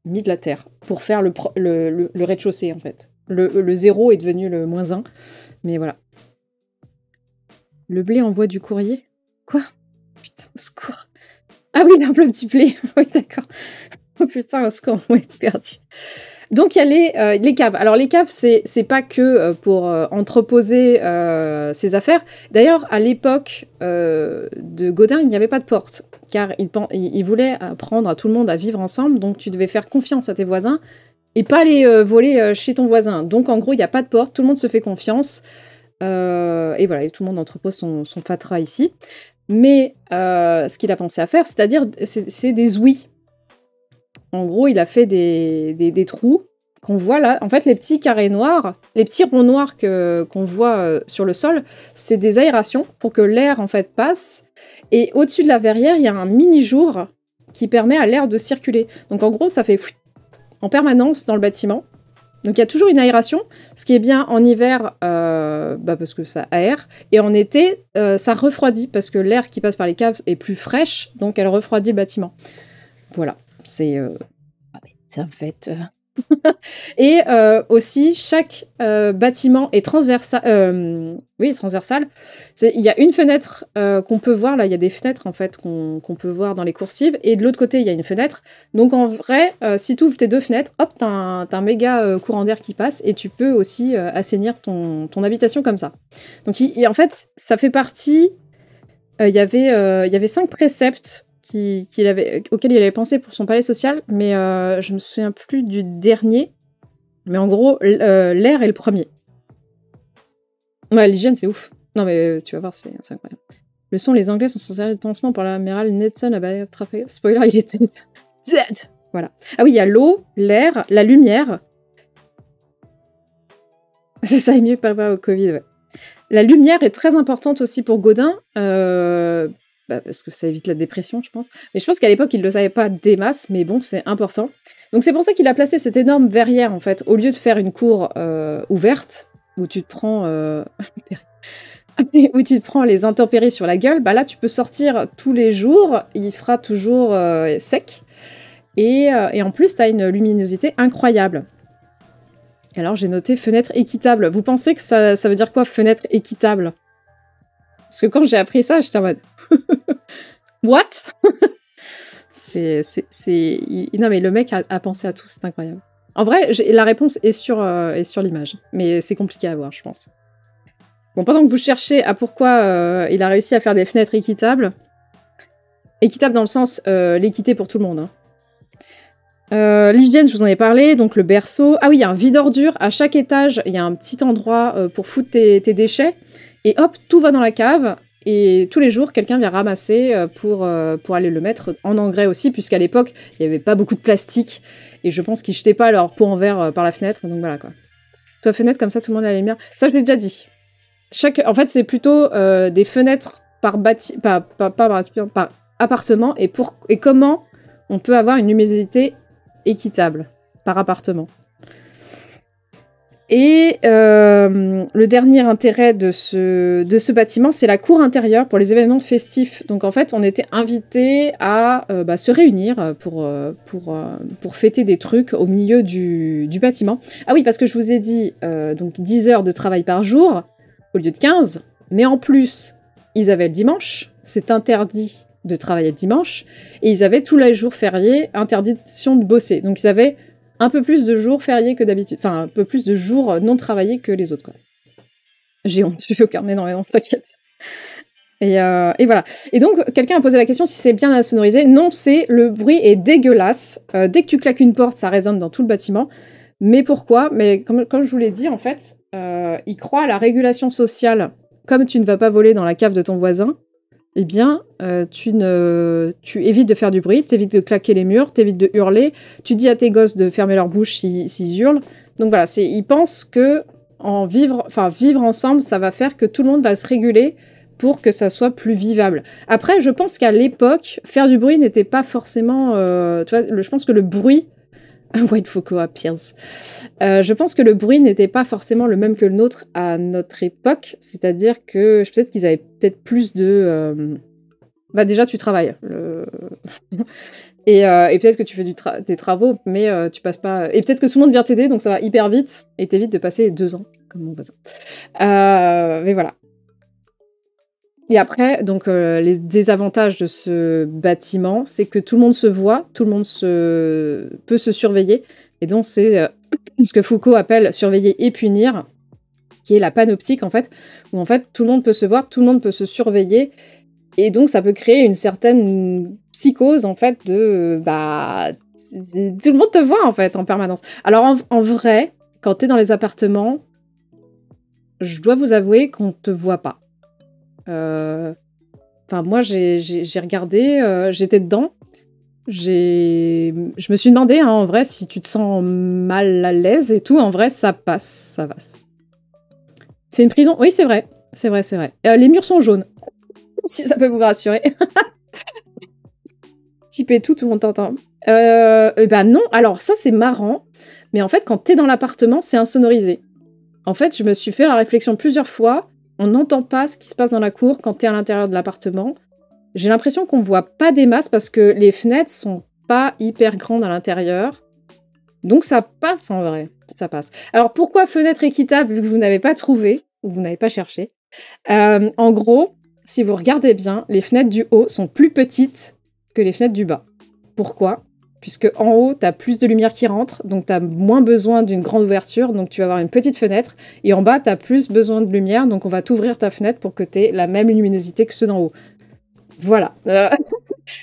[SPEAKER 1] mis de la terre pour faire le rez-de-chaussée, en fait. Le 0 est devenu le -1. Mais voilà. Le blé envoie du courrier? Quoi? Putain, au secours. Ah oui, l'enveloppe du blé. Oui, d'accord. Oh putain, au secours, on est perdu. Donc, il y a les caves. Alors, les caves, c'est pas que pour entreposer ses affaires. D'ailleurs, à l'époque de Gaudin, il n'y avait pas de porte, car il voulait apprendre à tout le monde à vivre ensemble, donc tu devais faire confiance à tes voisins et pas aller voler chez ton voisin. Donc, en gros, il n'y a pas de porte, tout le monde se fait confiance, et voilà, et tout le monde entrepose son fatras ici. Mais ce qu'il a pensé à faire, c'est-à-dire, c'est des ouïes. En gros, il a fait des trous qu'on voit là. En fait, les petits carrés noirs, les petits ronds noirs qu'on voit sur le sol, c'est des aérations pour que l'air, en fait, passe. Et au-dessus de la verrière, il y a un mini-jour qui permet à l'air de circuler. Donc, en gros, ça fait en permanence dans le bâtiment. Donc, il y a toujours une aération, ce qui est bien en hiver, parce que ça aère. Et en été, ça refroidit, parce que l'air qui passe par les caves est plus fraîche, donc elle refroidit le bâtiment. Voilà. C'est un fait. Et aussi, chaque bâtiment est transversal. Oui, transversal. Il y a une fenêtre qu'on peut voir. Là, il y a des fenêtres, en fait, qu'on peut voir dans les coursives. Et de l'autre côté, il y a une fenêtre. Donc, en vrai, si tu ouvres tes 2 fenêtres, hop, t'as un méga courant d'air qui passe. Et tu peux aussi assainir ton habitation comme ça. Donc, en fait, ça fait partie... Il y avait 5 préceptes auquel il avait pensé pour son palais social, mais je me souviens plus du dernier. Mais en gros, l'air est le premier. Ouais, l'hygiène, c'est ouf. Non, mais tu vas voir, c'est incroyable. Le son, les Anglais sont servis de pansement par l'amiral Nelson à Trafalgar. Spoiler, il était dead. Voilà. Ah oui, il y a l'eau, l'air, la lumière. Ça est mieux préparé au Covid, ouais. La lumière est très importante aussi pour Gaudin. Parce que ça évite la dépression, je pense. Mais je pense qu'à l'époque, il ne le savait pas des masses, mais bon, c'est important. Donc c'est pour ça qu'il a placé cette énorme verrière, en fait. Au lieu de faire une cour ouverte, où tu te prends... où tu te prends les intempéries sur la gueule, bah là, tu peux sortir tous les jours, il fera toujours sec. Et en plus, tu as une luminosité incroyable. Et alors, j'ai noté fenêtre équitable. Vous pensez que ça veut dire quoi, fenêtre équitable? Parce que quand j'ai appris ça, j'étais en mode... What? Non, mais le mec a pensé à tout, c'est incroyable. En vrai, la réponse est sur l'image, mais c'est compliqué à voir, je pense. Bon, pendant que vous cherchez à pourquoi il a réussi à faire des fenêtres équitables, équitable dans le sens l'équité pour tout le monde. Hein. L'hygiène, je vous en ai parlé, donc le berceau. Ah oui, il y a un vide-ordure. À chaque étage, il y a un petit endroit pour foutre tes déchets. Et hop, tout va dans la cave. Et tous les jours, quelqu'un vient ramasser pour aller le mettre en engrais aussi, puisqu'à l'époque, il n'y avait pas beaucoup de plastique. Et je pense qu'ils jetaient pas leur pot en verre par la fenêtre. Donc voilà, quoi. Toi, fenêtre, comme ça, tout le monde a la lumière. Ça, je l'ai déjà dit. En fait, c'est plutôt des fenêtres par appartement. Et comment on peut avoir une luminosité équitable par appartement. Et le dernier intérêt de ce bâtiment, c'est la cour intérieure pour les événements festifs. Donc en fait, on était invités à se réunir pour fêter des trucs au milieu du bâtiment. Ah oui, parce que je vous ai dit donc 10 heures de travail par jour au lieu de 15, mais en plus, ils avaient le dimanche, c'est interdit de travailler le dimanche, et ils avaient tous les jours fériés, interdiction de bosser. Donc ils avaient un peu plus de jours fériés que d'habitude. Enfin, un peu plus de jours non travaillés que les autres, quoi. J'ai honte, je fais aucun... Mais non, t'inquiète. Et voilà. Et donc, quelqu'un a posé la question si c'est bien insonorisé. Non, le bruit est dégueulasse. Dès que tu claques une porte, ça résonne dans tout le bâtiment. Mais pourquoi? Mais comme je vous l'ai dit, en fait, ils croient à la régulation sociale. Comme tu ne vas pas voler dans la cave de ton voisin, eh bien, tu évites de faire du bruit, tu évites de claquer les murs, tu évites de hurler, tu dis à tes gosses de fermer leur bouche s'ils hurlent. Donc voilà, ils pensent que vivre ensemble, ça va faire que tout le monde va se réguler pour que ça soit plus vivable. Après, je pense qu'à l'époque, faire du bruit n'était pas forcément... tu vois, je pense que le bruit... White Foucault à Pierce. Je pense que le bruit n'était pas forcément le même que le nôtre à notre époque, c'est-à-dire que peut-être qu'ils avaient peut-être plus de... déjà, tu travailles. et peut-être que tu fais des travaux, mais tu passes pas... Et peut-être que tout le monde vient t'aider, donc ça va hyper vite, et t'évites de passer 2 ans, comme mon voisin. Mais voilà. Et après, donc, les désavantages de ce bâtiment, c'est que tout le monde se voit, tout le monde peut se surveiller. Et donc, c'est ce que Foucault appelle surveiller et punir, qui est la panoptique, en fait, où en fait, tout le monde peut se voir, tout le monde peut se surveiller. Et donc, ça peut créer une certaine psychose, en fait, de... tout le monde te voit, en fait, en permanence. Alors, en vrai, quand t'es dans les appartements, je dois vous avouer qu'on te voit pas. Moi, j'ai regardé, j'étais dedans. Je me suis demandé, hein, en vrai, si tu te sens mal à l'aise et tout, en vrai, ça passe, ça va. C'est une prison? Oui, c'est vrai. C'est vrai. Les murs sont jaunes, si ça peut vous rassurer. Typez tout le monde t'entend. Non, alors ça, c'est marrant. Mais en fait, quand t'es dans l'appartement, c'est insonorisé. En fait, je me suis fait la réflexion plusieurs fois. On n'entend pas ce qui se passe dans la cour quand t'es à l'intérieur de l'appartement. J'ai l'impression qu'on voit pas des masses parce que les fenêtres sont pas hyper grandes à l'intérieur. Donc ça passe en vrai. Ça passe. Alors pourquoi fenêtre équitable vu que vous n'avez pas trouvé ou vous n'avez pas cherché? En gros, si vous regardez bien, les fenêtres du haut sont plus petites que les fenêtres du bas. Pourquoi? Puisque en haut, tu as plus de lumière qui rentre, donc tu as moins besoin d'une grande ouverture, donc tu vas avoir une petite fenêtre. Et en bas, tu as plus besoin de lumière, donc on va t'ouvrir ta fenêtre pour que tu aies la même luminosité que ceux d'en haut. Voilà.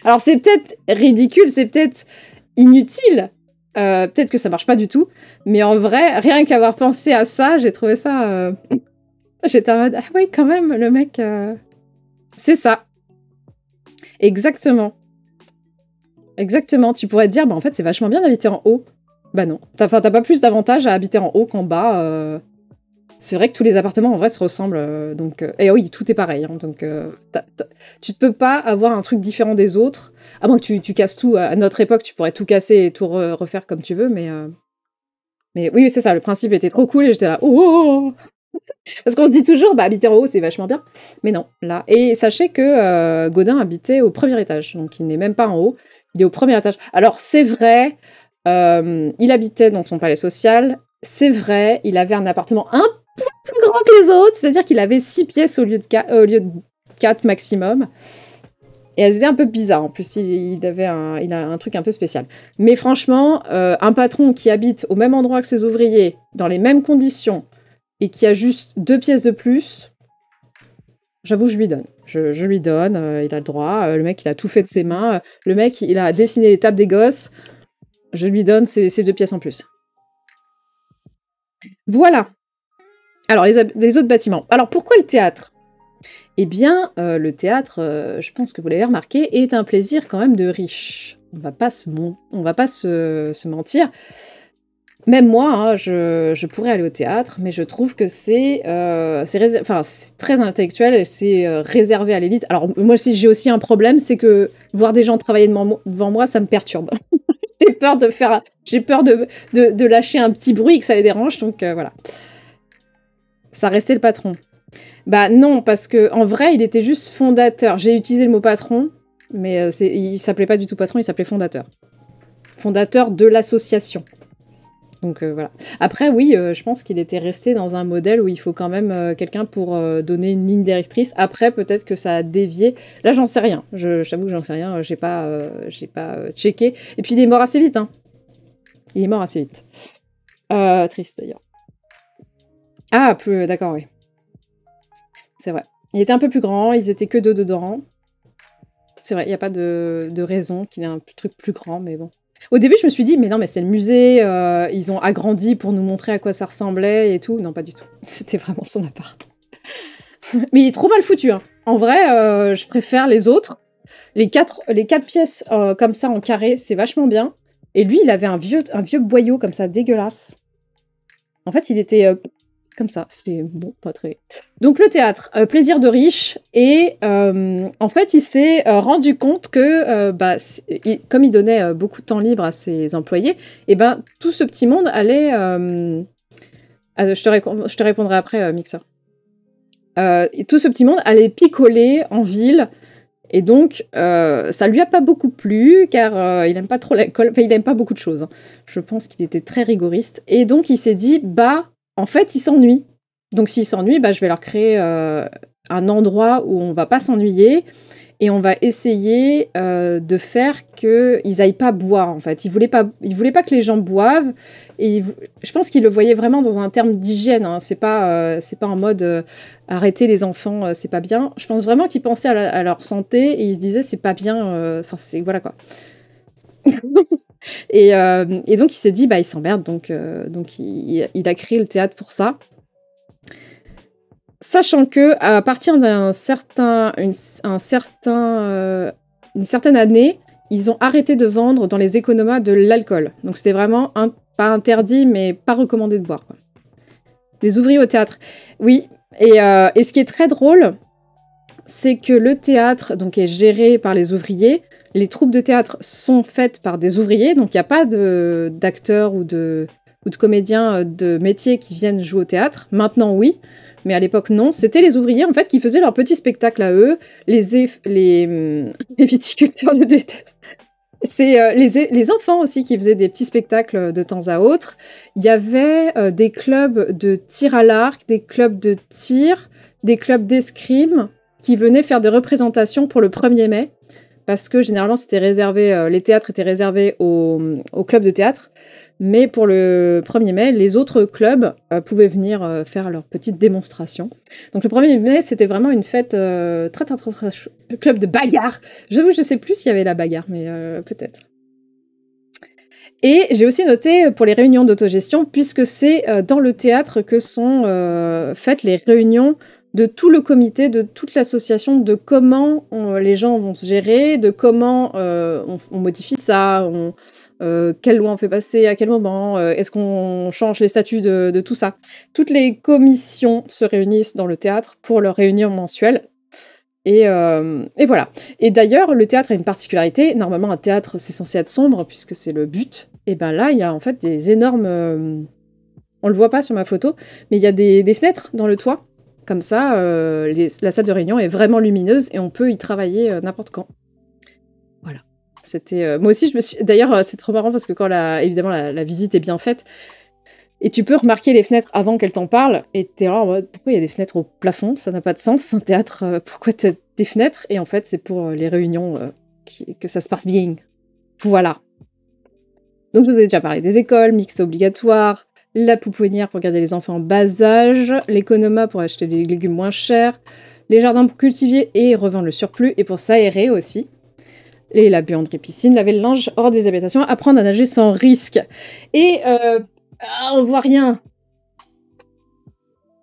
[SPEAKER 1] Alors c'est peut-être ridicule, c'est peut-être inutile, peut-être que ça marche pas du tout, mais en vrai, rien qu'avoir pensé à ça, j'ai trouvé ça... J'étais en mode, ah oui, quand même, le mec... C'est ça. Exactement. Exactement. Tu pourrais te dire, en fait, c'est vachement bien d'habiter en haut. Bah non. T'as pas plus d'avantages à habiter en haut qu'en bas. C'est vrai que tous les appartements, en vrai, se ressemblent. Et oui, tout est pareil. Hein, donc, tu ne peux pas avoir un truc différent des autres. À moins que tu casses tout. À notre époque, tu pourrais tout casser et tout refaire comme tu veux. Mais oui, c'est ça. Le principe était trop cool et j'étais là, oh. Parce qu'on se dit toujours, habiter en haut, c'est vachement bien. Mais non, là. Et sachez que Gaudin habitait au premier étage. Donc, il n'est même pas en haut. Il est au premier étage. Alors, c'est vrai, il habitait dans son palais social. C'est vrai, il avait un appartement un peu plus grand que les autres. C'est-à-dire qu'il avait 6 pièces au lieu de 4 maximum. Et elles étaient un peu bizarres. En plus, il a un truc un peu spécial. Mais franchement, un patron qui habite au même endroit que ses ouvriers, dans les mêmes conditions, et qui a juste 2 pièces de plus, j'avoue, je lui donne. Je lui donne, il a le droit. Le mec, il a tout fait de ses mains. Le mec, il a dessiné les tables des gosses. Je lui donne ces 2 pièces en plus. Voilà. Alors, les autres bâtiments. Alors, pourquoi le théâtre? Eh bien, le théâtre, je pense que vous l'avez remarqué, est un plaisir quand même de riche. On va pas se mentir. Même moi, hein, je pourrais aller au théâtre, mais je trouve que c'est très intellectuel et c'est réservé à l'élite. Alors moi, si j'ai aussi un problème, c'est que voir des gens travailler devant moi, ça me perturbe. J'ai peur de lâcher un petit bruit et que ça les dérange, donc voilà. Ça restait le patron. Bah non, parce que en vrai, il était juste fondateur. J'ai utilisé le mot patron, mais il s'appelait pas du tout patron, il s'appelait fondateur. Fondateur de l'association. Donc voilà. Après, oui, je pense qu'il était resté dans un modèle où il faut quand même quelqu'un pour donner une ligne directrice. Après, peut-être que ça a dévié. Là, j'en sais rien. J'avoue que j'en sais rien. J'ai pas checké. Et puis, il est mort assez vite. Hein. Il est mort assez vite. Triste, d'ailleurs. Ah, plus... D'accord, oui. C'est vrai. Il était un peu plus grand. Ils étaient que deux dedans. C'est vrai, il n'y a pas de raison qu'il ait un truc plus grand, mais bon. Au début, je me suis dit, mais non, mais c'est le musée, ils ont agrandi pour nous montrer à quoi ça ressemblait et tout. Non, pas du tout. C'était vraiment son appart. Mais il est trop mal foutu, hein. En vrai, je préfère les autres. Les quatre pièces comme ça en carré, c'est vachement bien. Et lui, il avait un vieux boyau comme ça, dégueulasse. En fait, il était comme ça. C'était bon, pas très... Donc le théâtre, plaisir de riche. Et en fait, il s'est rendu compte que, comme il donnait beaucoup de temps libre à ses employés, et ben tout ce petit monde allait... je te répondrai après, Mixer. Tout ce petit monde allait picoler en ville. Et donc, ça lui a pas beaucoup plu, car il aime pas trop l'école. Enfin, il aime pas beaucoup de choses. Hein. Je pense qu'il était très rigoriste. Et donc, il s'est dit, en fait, il s'ennuie. Donc, s'il s'ennuie, je vais leur créer un endroit où on va pas s'ennuyer et on va essayer de faire qu'ils aillent pas boire, en fait. Il voulait pas que les gens boivent. Et je pense qu'il le voyait vraiment dans un terme d'hygiène. Hein. C'est pas en mode arrêter les enfants, c'est pas bien. Je pense vraiment qu'il pensait à leur santé et il se disait c'est pas bien. Enfin, voilà quoi. Et donc il s'est dit il s'emmerde, donc il a créé le théâtre pour ça. Sachant que à partir d'une certaine année, ils ont arrêté de vendre dans les économas de l'alcool. Donc c'était vraiment pas interdit, mais pas recommandé de boire. Quoi. Les ouvriers au théâtre. Oui, et ce qui est très drôle, c'est que le théâtre donc, est géré par les ouvriers. Les troupes de théâtre sont faites par des ouvriers, donc il n'y a pas d'acteurs ou de comédiens de métier qui viennent jouer au théâtre. Maintenant, oui. Mais à l'époque, non. C'était les ouvriers, en fait, qui faisaient leur petit spectacle à eux. Les viticulteurs de détestent. C'est les enfants aussi qui faisaient des petits spectacles de temps à autre. Il y avait des clubs de tir à l'arc, des clubs de tir, des clubs d'escrime qui venaient faire des représentations pour le 1er mai. Parce que généralement, c'était réservé, les théâtres étaient réservés aux clubs de théâtre. Mais pour le 1er mai, les autres clubs pouvaient venir faire leur petite démonstration. Donc le 1er mai, c'était vraiment une fête très club de bagarre. J'avoue, je sais plus s'il y avait la bagarre, mais peut-être. Et j'ai aussi noté pour les réunions d'autogestion, puisque c'est dans le théâtre que sont faites les réunions de tout le comité, de toute l'association, de comment les gens vont se gérer, de comment on modifie ça, quelle loi on fait passer, à quel moment, est-ce qu'on change les statuts de tout ça. Toutes les commissions se réunissent dans le théâtre pour leur réunion mensuelle. Et voilà. Et d'ailleurs, le théâtre a une particularité. Normalement, un théâtre, c'est censé être sombre, puisque c'est le but. Et ben là, il y a en fait des énormes... on le voit pas sur ma photo, mais il y a des fenêtres dans le toit. Comme ça, la salle de réunion est vraiment lumineuse et on peut y travailler n'importe quand. Voilà. C'était... moi aussi, je me suis... D'ailleurs, c'est trop marrant parce que quand, évidemment, la visite est bien faite, et tu peux remarquer les fenêtres avant qu'elle t'en parle, et t'es là en mode, pourquoi il y a des fenêtres au plafond? Ça n'a pas de sens, un théâtre, pourquoi t'as des fenêtres? Et en fait, c'est pour les réunions que ça se passe bien. Voilà. Donc, je vous ai déjà parlé des écoles, mixtes obligatoires, la pouponnière pour garder les enfants en bas âge, l'économa pour acheter des légumes moins chers, les jardins pour cultiver et revendre le surplus, et pour s'aérer aussi, et la buanderie piscine, laver le linge hors des habitations, apprendre à nager sans risque. Et on voit rien.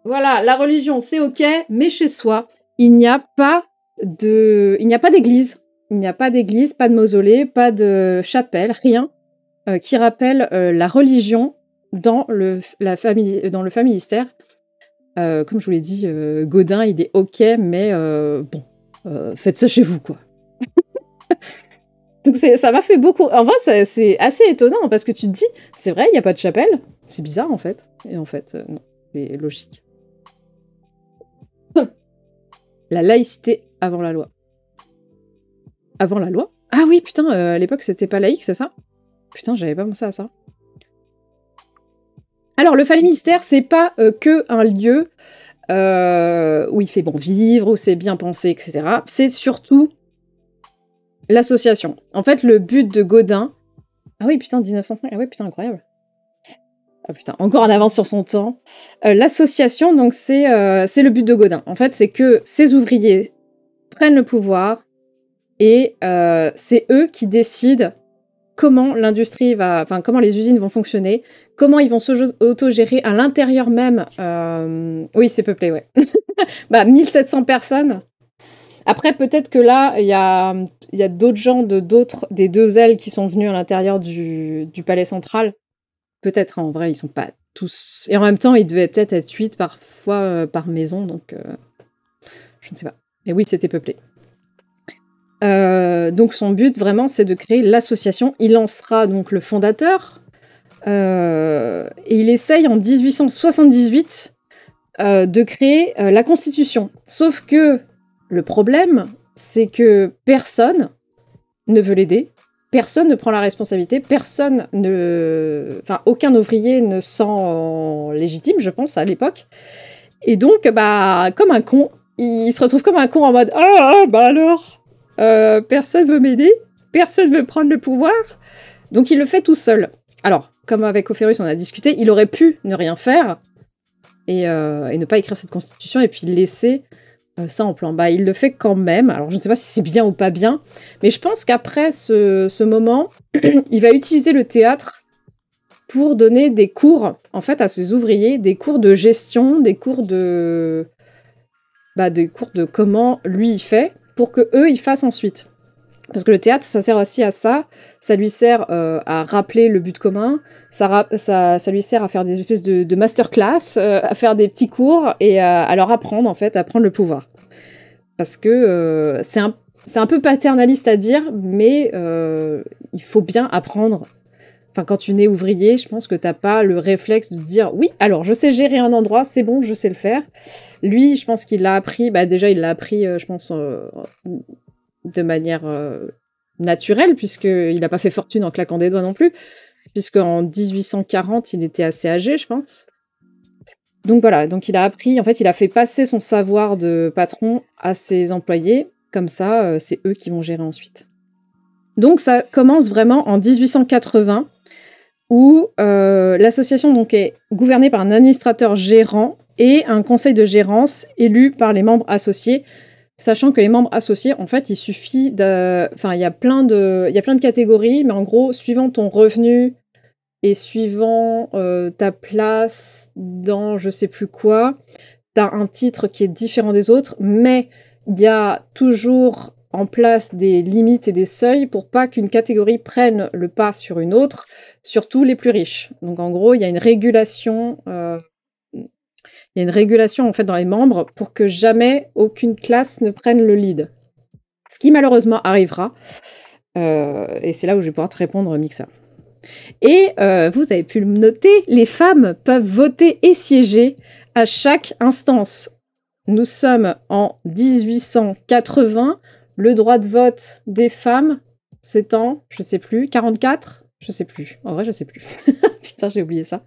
[SPEAKER 1] Voilà, la religion, c'est ok, mais chez soi, il n'y a pas d'église. Il n'y a pas d'église, pas de mausolée, pas de chapelle, rien qui rappelle la religion dans le familistère. Comme je vous l'ai dit, Godin, il est ok, mais faites ça chez vous, quoi. Donc ça m'a fait beaucoup... En vrai, c'est assez étonnant, parce que tu te dis, c'est vrai, il n'y a pas de chapelle. C'est bizarre, en fait. Et en fait, non, c'est logique. La laïcité avant la loi. Avant la loi? Ah oui, putain, à l'époque, c'était pas laïque, c'est ça? Putain, j'avais pas pensé à ça. Alors, le familistère, c'est pas que un lieu où il fait bon vivre, où c'est bien pensé, etc. C'est surtout l'association. En fait, le but de Godin... Ah oui, putain, 1905, ah oui, putain, incroyable. Ah putain, encore en avance sur son temps. L'association, donc, c'est le but de Godin. En fait, c'est que ces ouvriers prennent le pouvoir et c'est eux qui décident comment l'industrie va... Enfin, comment les usines vont fonctionner, comment ils vont s'autogérer à l'intérieur même. Oui, c'est peuplé, ouais. Bah, 1700 personnes. Après, peut-être que là, il y a d'autres gens des deux ailes qui sont venus à l'intérieur du palais central. Peut-être, hein, en vrai, ils sont pas tous... Et en même temps, ils devaient peut-être être 8 parfois par maison, donc je ne sais pas. Mais oui, c'était peuplé. Donc son but, vraiment, c'est de créer l'association. Il en sera donc le fondateur. Et il essaye, en 1878, de créer la Constitution. Sauf que le problème, c'est que personne ne veut l'aider. Personne ne prend la responsabilité, aucun ouvrier ne se sent légitime, je pense, à l'époque. Et donc, bah, comme un con, il se retrouve comme un con en mode « Ah, bah alors, personne veut m'aider, personne veut prendre le pouvoir. » Donc il le fait tout seul. Alors, comme avec Opherus, on a discuté, il aurait pu ne rien faire et ne pas écrire cette constitution et puis laisser ça en plan. Bah, il le fait quand même. Alors, je ne sais pas si c'est bien ou pas bien, mais je pense qu'après ce moment, il va utiliser le théâtre pour donner des cours, en fait, à ses ouvriers, des cours de gestion, des cours de comment lui il fait, pour que eux ils fassent ensuite. Parce que le théâtre, ça sert aussi à ça. Ça lui sert à rappeler le but commun. Ça lui sert à faire des espèces de masterclass, à faire des petits cours et à leur apprendre, en fait, à prendre le pouvoir. Parce que c'est un peu paternaliste à dire, mais il faut bien apprendre. Enfin, quand tu nais ouvrier, je pense que t'as pas le réflexe de dire « Oui, alors, je sais gérer un endroit, c'est bon, je sais le faire. » Lui, je pense qu'il l'a appris... Bah, déjà, il l'a appris, je pense... de manière naturelle, puisqu'il n'a pas fait fortune en claquant des doigts non plus, puisqu'en 1840, il était assez âgé, je pense. Donc voilà, donc il a appris, en fait, il a fait passer son savoir de patron à ses employés, comme ça, c'est eux qui vont gérer ensuite. Donc ça commence vraiment en 1880, où l'association donc est gouvernée par un administrateur gérant et un conseil de gérance élu par les membres associés. Sachant que les membres associés, en fait, il suffit de... Enfin, il y a plein de catégories, mais en gros, suivant ton revenu et suivant ta place dans je sais plus quoi, t'as un titre qui est différent des autres, mais il y a toujours en place des limites et des seuils pour pas qu'une catégorie prenne le pas sur une autre, surtout les plus riches. Donc, en gros, il y a une régulation... Il y a une régulation en fait dans les membres pour que jamais aucune classe ne prenne le lead. Ce qui malheureusement arrivera. Et c'est là où je vais pouvoir te répondre, Mixer. Et vous avez pu le noter, les femmes peuvent voter et siéger à chaque instance. Nous sommes en 1880. Le droit de vote des femmes, c'est en, je sais plus, 44 ? Je sais plus. En vrai, je sais plus. Putain, j'ai oublié ça.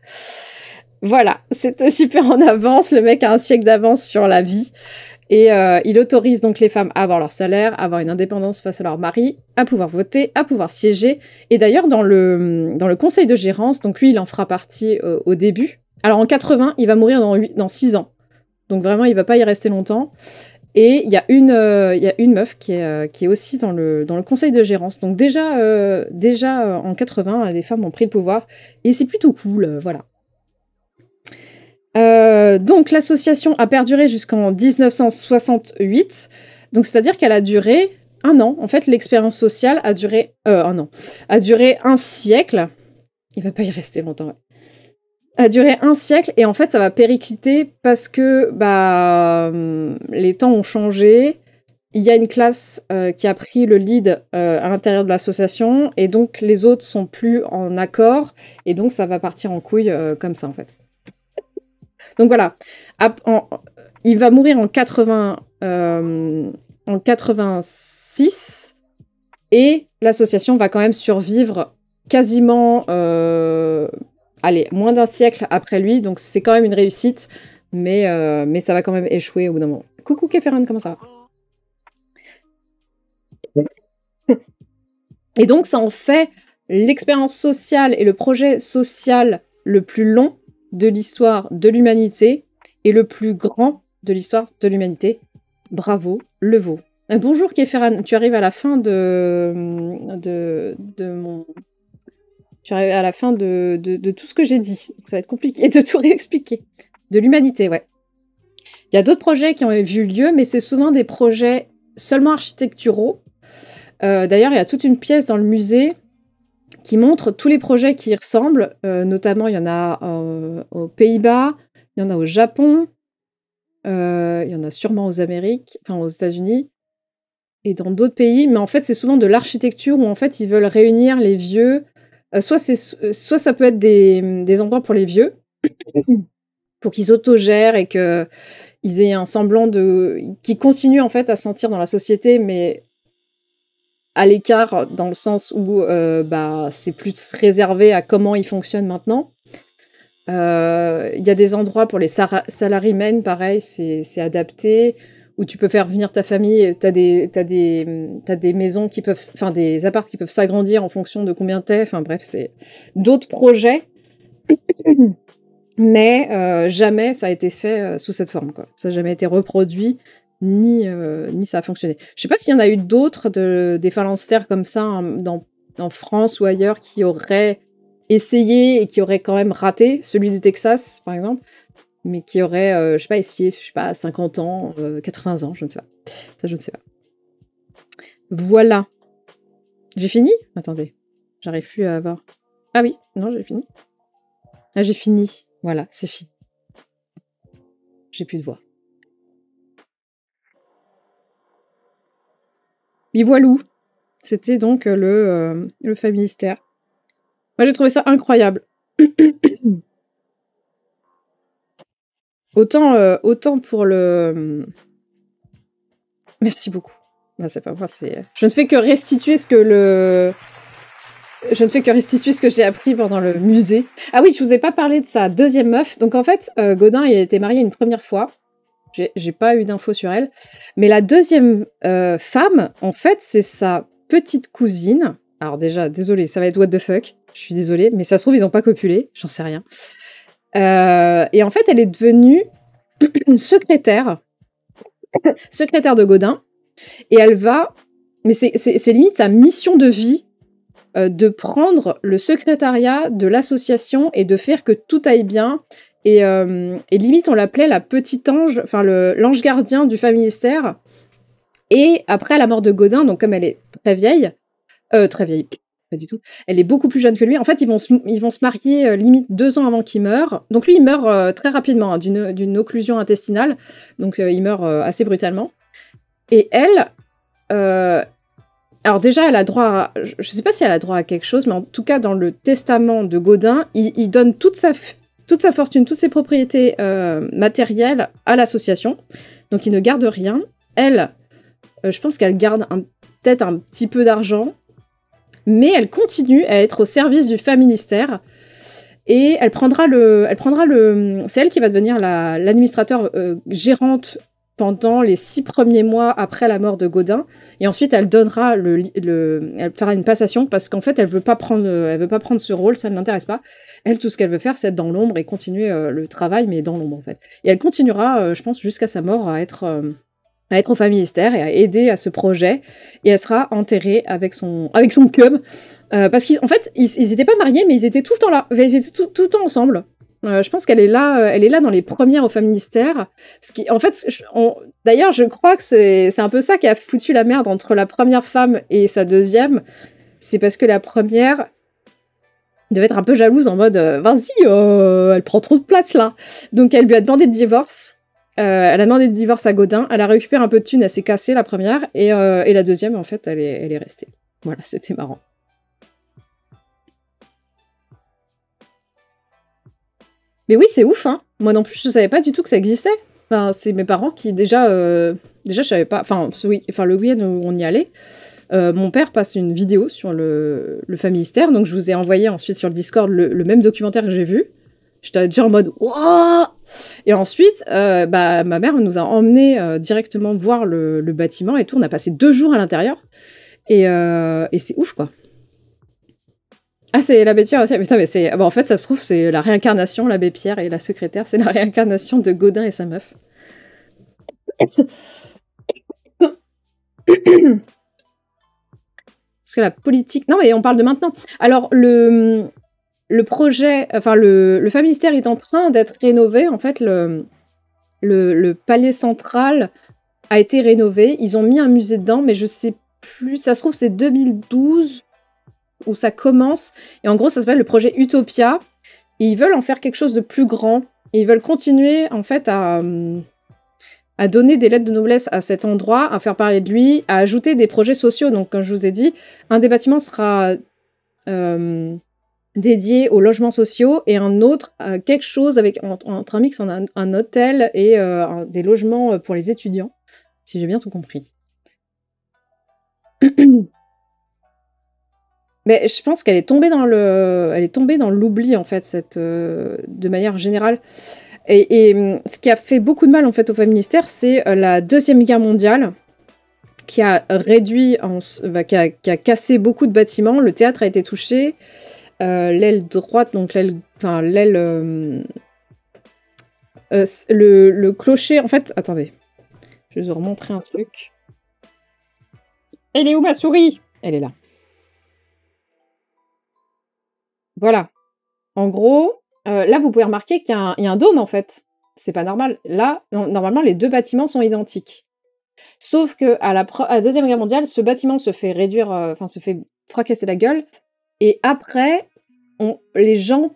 [SPEAKER 1] Voilà, c'est super en avance, le mec a un siècle d'avance sur la vie, et il autorise donc les femmes à avoir leur salaire, à avoir une indépendance face à leur mari, à pouvoir voter, à pouvoir siéger, et d'ailleurs dans le conseil de gérance, donc lui il en fera partie au début, alors en 80, il va mourir dans 6 ans, donc vraiment il va pas y rester longtemps, et il y a une meuf qui est aussi dans le conseil de gérance, donc déjà en 80, les femmes ont pris le pouvoir, et c'est plutôt cool, voilà. Donc l'association a perduré jusqu'en 1968, donc c'est-à-dire qu'elle a duré un an. En fait, l'expérience sociale a duré un an, a duré un siècle. Il va pas y rester longtemps. Ouais. A duré un siècle et en fait ça va péricliter parce que les temps ont changé. Il y a une classe qui a pris le lead à l'intérieur de l'association et donc les autres sont plus en accord et donc ça va partir en couille comme ça en fait. Donc voilà, il va mourir en 86 et l'association va quand même survivre quasiment moins d'un siècle après lui, donc c'est quand même une réussite, mais ça va quand même échouer au bout d'un moment. Coucou Kéferan, comment ça va? Et donc ça en fait l'expérience sociale et le projet social le plus long de l'histoire de l'humanité et le plus grand de l'histoire de l'humanité. Bravo, le veau. Bonjour Kéferan, tu arrives à la fin de mon... Tu arrives à la fin de tout ce que j'ai dit. Donc ça va être compliqué de tout réexpliquer. De l'humanité, ouais. Il y a d'autres projets qui ont vu lieu, mais c'est souvent des projets seulement architecturaux. D'ailleurs, il y a toute une pièce dans le musée qui montre tous les projets qui y ressemblent. Notamment, il y en a aux Pays-Bas, il y en a au Japon, il y en a sûrement aux États-Unis et dans d'autres pays. Mais en fait, c'est souvent de l'architecture où en fait, ils veulent réunir les vieux. Soit ça peut être des endroits pour les vieux, pour qu'ils s'autogèrent et qu'ils aient un semblant qu'ils continuent en fait à se sentir dans la société, mais à l'écart dans le sens où c'est plus réservé à comment ils fonctionnent maintenant. Il y a des endroits pour les salarymen, pareil, c'est adapté, où tu peux faire venir ta famille, t'as des maisons qui peuvent, enfin des apparts qui peuvent s'agrandir en fonction de combien t'es, enfin bref, c'est d'autres projets, mais jamais ça a été fait sous cette forme, quoi. Ça n'a jamais été reproduit, ni ça a fonctionné. Je sais pas s'il y en a eu d'autres des phalanstères comme ça en France ou ailleurs qui auraient essayé et qui auraient quand même raté, celui du Texas par exemple, mais qui aurait, essayé, 50 ans, 80 ans, je ne sais pas. Ça, je ne sais pas. Voilà. J'ai fini? Attendez. J'arrive plus à avoir... Ah oui, non, j'ai fini. Ah, j'ai fini. Voilà, c'est fini. J'ai plus de voix. Bivoilou. C'était donc le Familistère. Moi, j'ai trouvé ça incroyable. Autant pour le... Merci beaucoup. Ben, c'est pas moi, c'est... Je ne fais que restituer ce que j'ai appris pendant le musée. Ah oui, je vous ai pas parlé de sa deuxième meuf. Donc en fait, Gaudin, il a été marié une première fois. J'ai pas eu d'infos sur elle. Mais la deuxième femme, en fait, c'est sa petite cousine. Alors déjà, désolée, ça va être what the fuck. Je suis désolée, mais ça se trouve, ils ont pas copulé. J'en sais rien. Et en fait, elle est devenue secrétaire de Gaudin. Et elle va... Mais c'est limite sa mission de vie de prendre le secrétariat de l'association et de faire que tout aille bien. Et limite, on l'appelait la petite ange, enfin l'ange gardien du Familistère. Et après la mort de Gaudin, donc comme elle est très vieille, pas du tout, elle est beaucoup plus jeune que lui. En fait, ils vont se marier limite 2 ans avant qu'il meure. Donc lui, il meurt très rapidement hein, d'une occlusion intestinale. Donc il meurt assez brutalement. Et elle... alors déjà, elle a droit à... Je sais pas si elle a droit à quelque chose, mais en tout cas, dans le testament de Gaudin, il donne toute sa fortune, toutes ses propriétés matérielles à l'association. Donc il ne garde rien. Elle, je pense qu'elle garde peut-être un petit peu d'argent, mais elle continue à être au service du Familistère. Et elle prendra le... C'est elle qui va devenir l'administrateur gérante pendant les 6 premiers mois après la mort de Gaudin. Et ensuite, elle donnera elle fera une passation parce qu'en fait, elle veut pas prendre ce rôle, ça ne l'intéresse pas. Elle, tout ce qu'elle veut faire, c'est être dans l'ombre et continuer le travail, mais dans l'ombre, en fait. Et elle continuera, je pense, jusqu'à sa mort à être au Familistère et à aider à ce projet. Et elle sera enterrée avec son cum. Parce qu'en fait, ils étaient pas mariés, mais ils étaient tout le temps là. Ils étaient tout le temps ensemble. Je pense qu'elle elle est là dans les premières au Familystère. Ce qui, en fait, d'ailleurs, je crois que c'est un peu ça qui a foutu la merde entre la première femme et sa deuxième. C'est parce que la première devait être un peu jalouse en mode vas-y, elle prend trop de place là. Donc elle lui a demandé le divorce. Elle a demandé le divorce à Gaudin. Elle a récupéré un peu de thunes, elle s'est cassée la première. Et la deuxième, en fait, elle est restée. Voilà, c'était marrant. Mais oui, c'est ouf, hein. Moi non plus, je savais pas du tout que ça existait. Enfin, c'est mes parents qui, déjà, je savais pas... Enfin, le week-end où on y allait, mon père passe une vidéo sur le Familystère, donc je vous ai envoyé ensuite sur le Discord le même documentaire que j'ai vu. J'étais déjà en mode « Wouah !» Et ensuite, ma mère nous a emmenés directement voir le bâtiment et tout. On a passé 2 jours à l'intérieur. Et c'est ouf, quoi. Ah, c'est l'abbé Pierre aussi. Putain, mais c'est... Bon, en fait, ça se trouve, c'est la réincarnation, l'abbé Pierre et la secrétaire. C'est la réincarnation de Gaudin et sa meuf. Parce que la politique... Non, mais on parle de maintenant. Alors, le projet... Enfin, le Familystère est en train d'être rénové. En fait, le palais central a été rénové. Ils ont mis un musée dedans, mais je sais plus... Ça se trouve, c'est 2012... où ça commence, et en gros ça s'appelle le projet Utopia, et ils veulent en faire quelque chose de plus grand, et ils veulent continuer en fait à donner des lettres de noblesse à cet endroit, à faire parler de lui, à ajouter des projets sociaux. Donc comme je vous ai dit, un des bâtiments sera dédié aux logements sociaux, et un autre à quelque chose avec entre un mix en un hôtel et des logements pour les étudiants, si j'ai bien tout compris. Mais je pense qu'elle est tombée dans l'oubli, en fait, de manière générale. Et ce qui a fait beaucoup de mal, en fait, au Familystère, c'est la Deuxième Guerre mondiale, qui a réduit, qui a cassé beaucoup de bâtiments. Le théâtre a été touché. L'aile droite, donc le clocher, en fait... Attendez, je vais vous remontrer un truc. Elle est où, ma souris? Elle est là. Voilà. En gros, là, vous pouvez remarquer qu'il y a un dôme, en fait. C'est pas normal. Là, normalement, les 2 bâtiments sont identiques. Sauf que à la Deuxième Guerre mondiale, ce bâtiment se fait réduire, se fait fracasser la gueule. Et après, les gens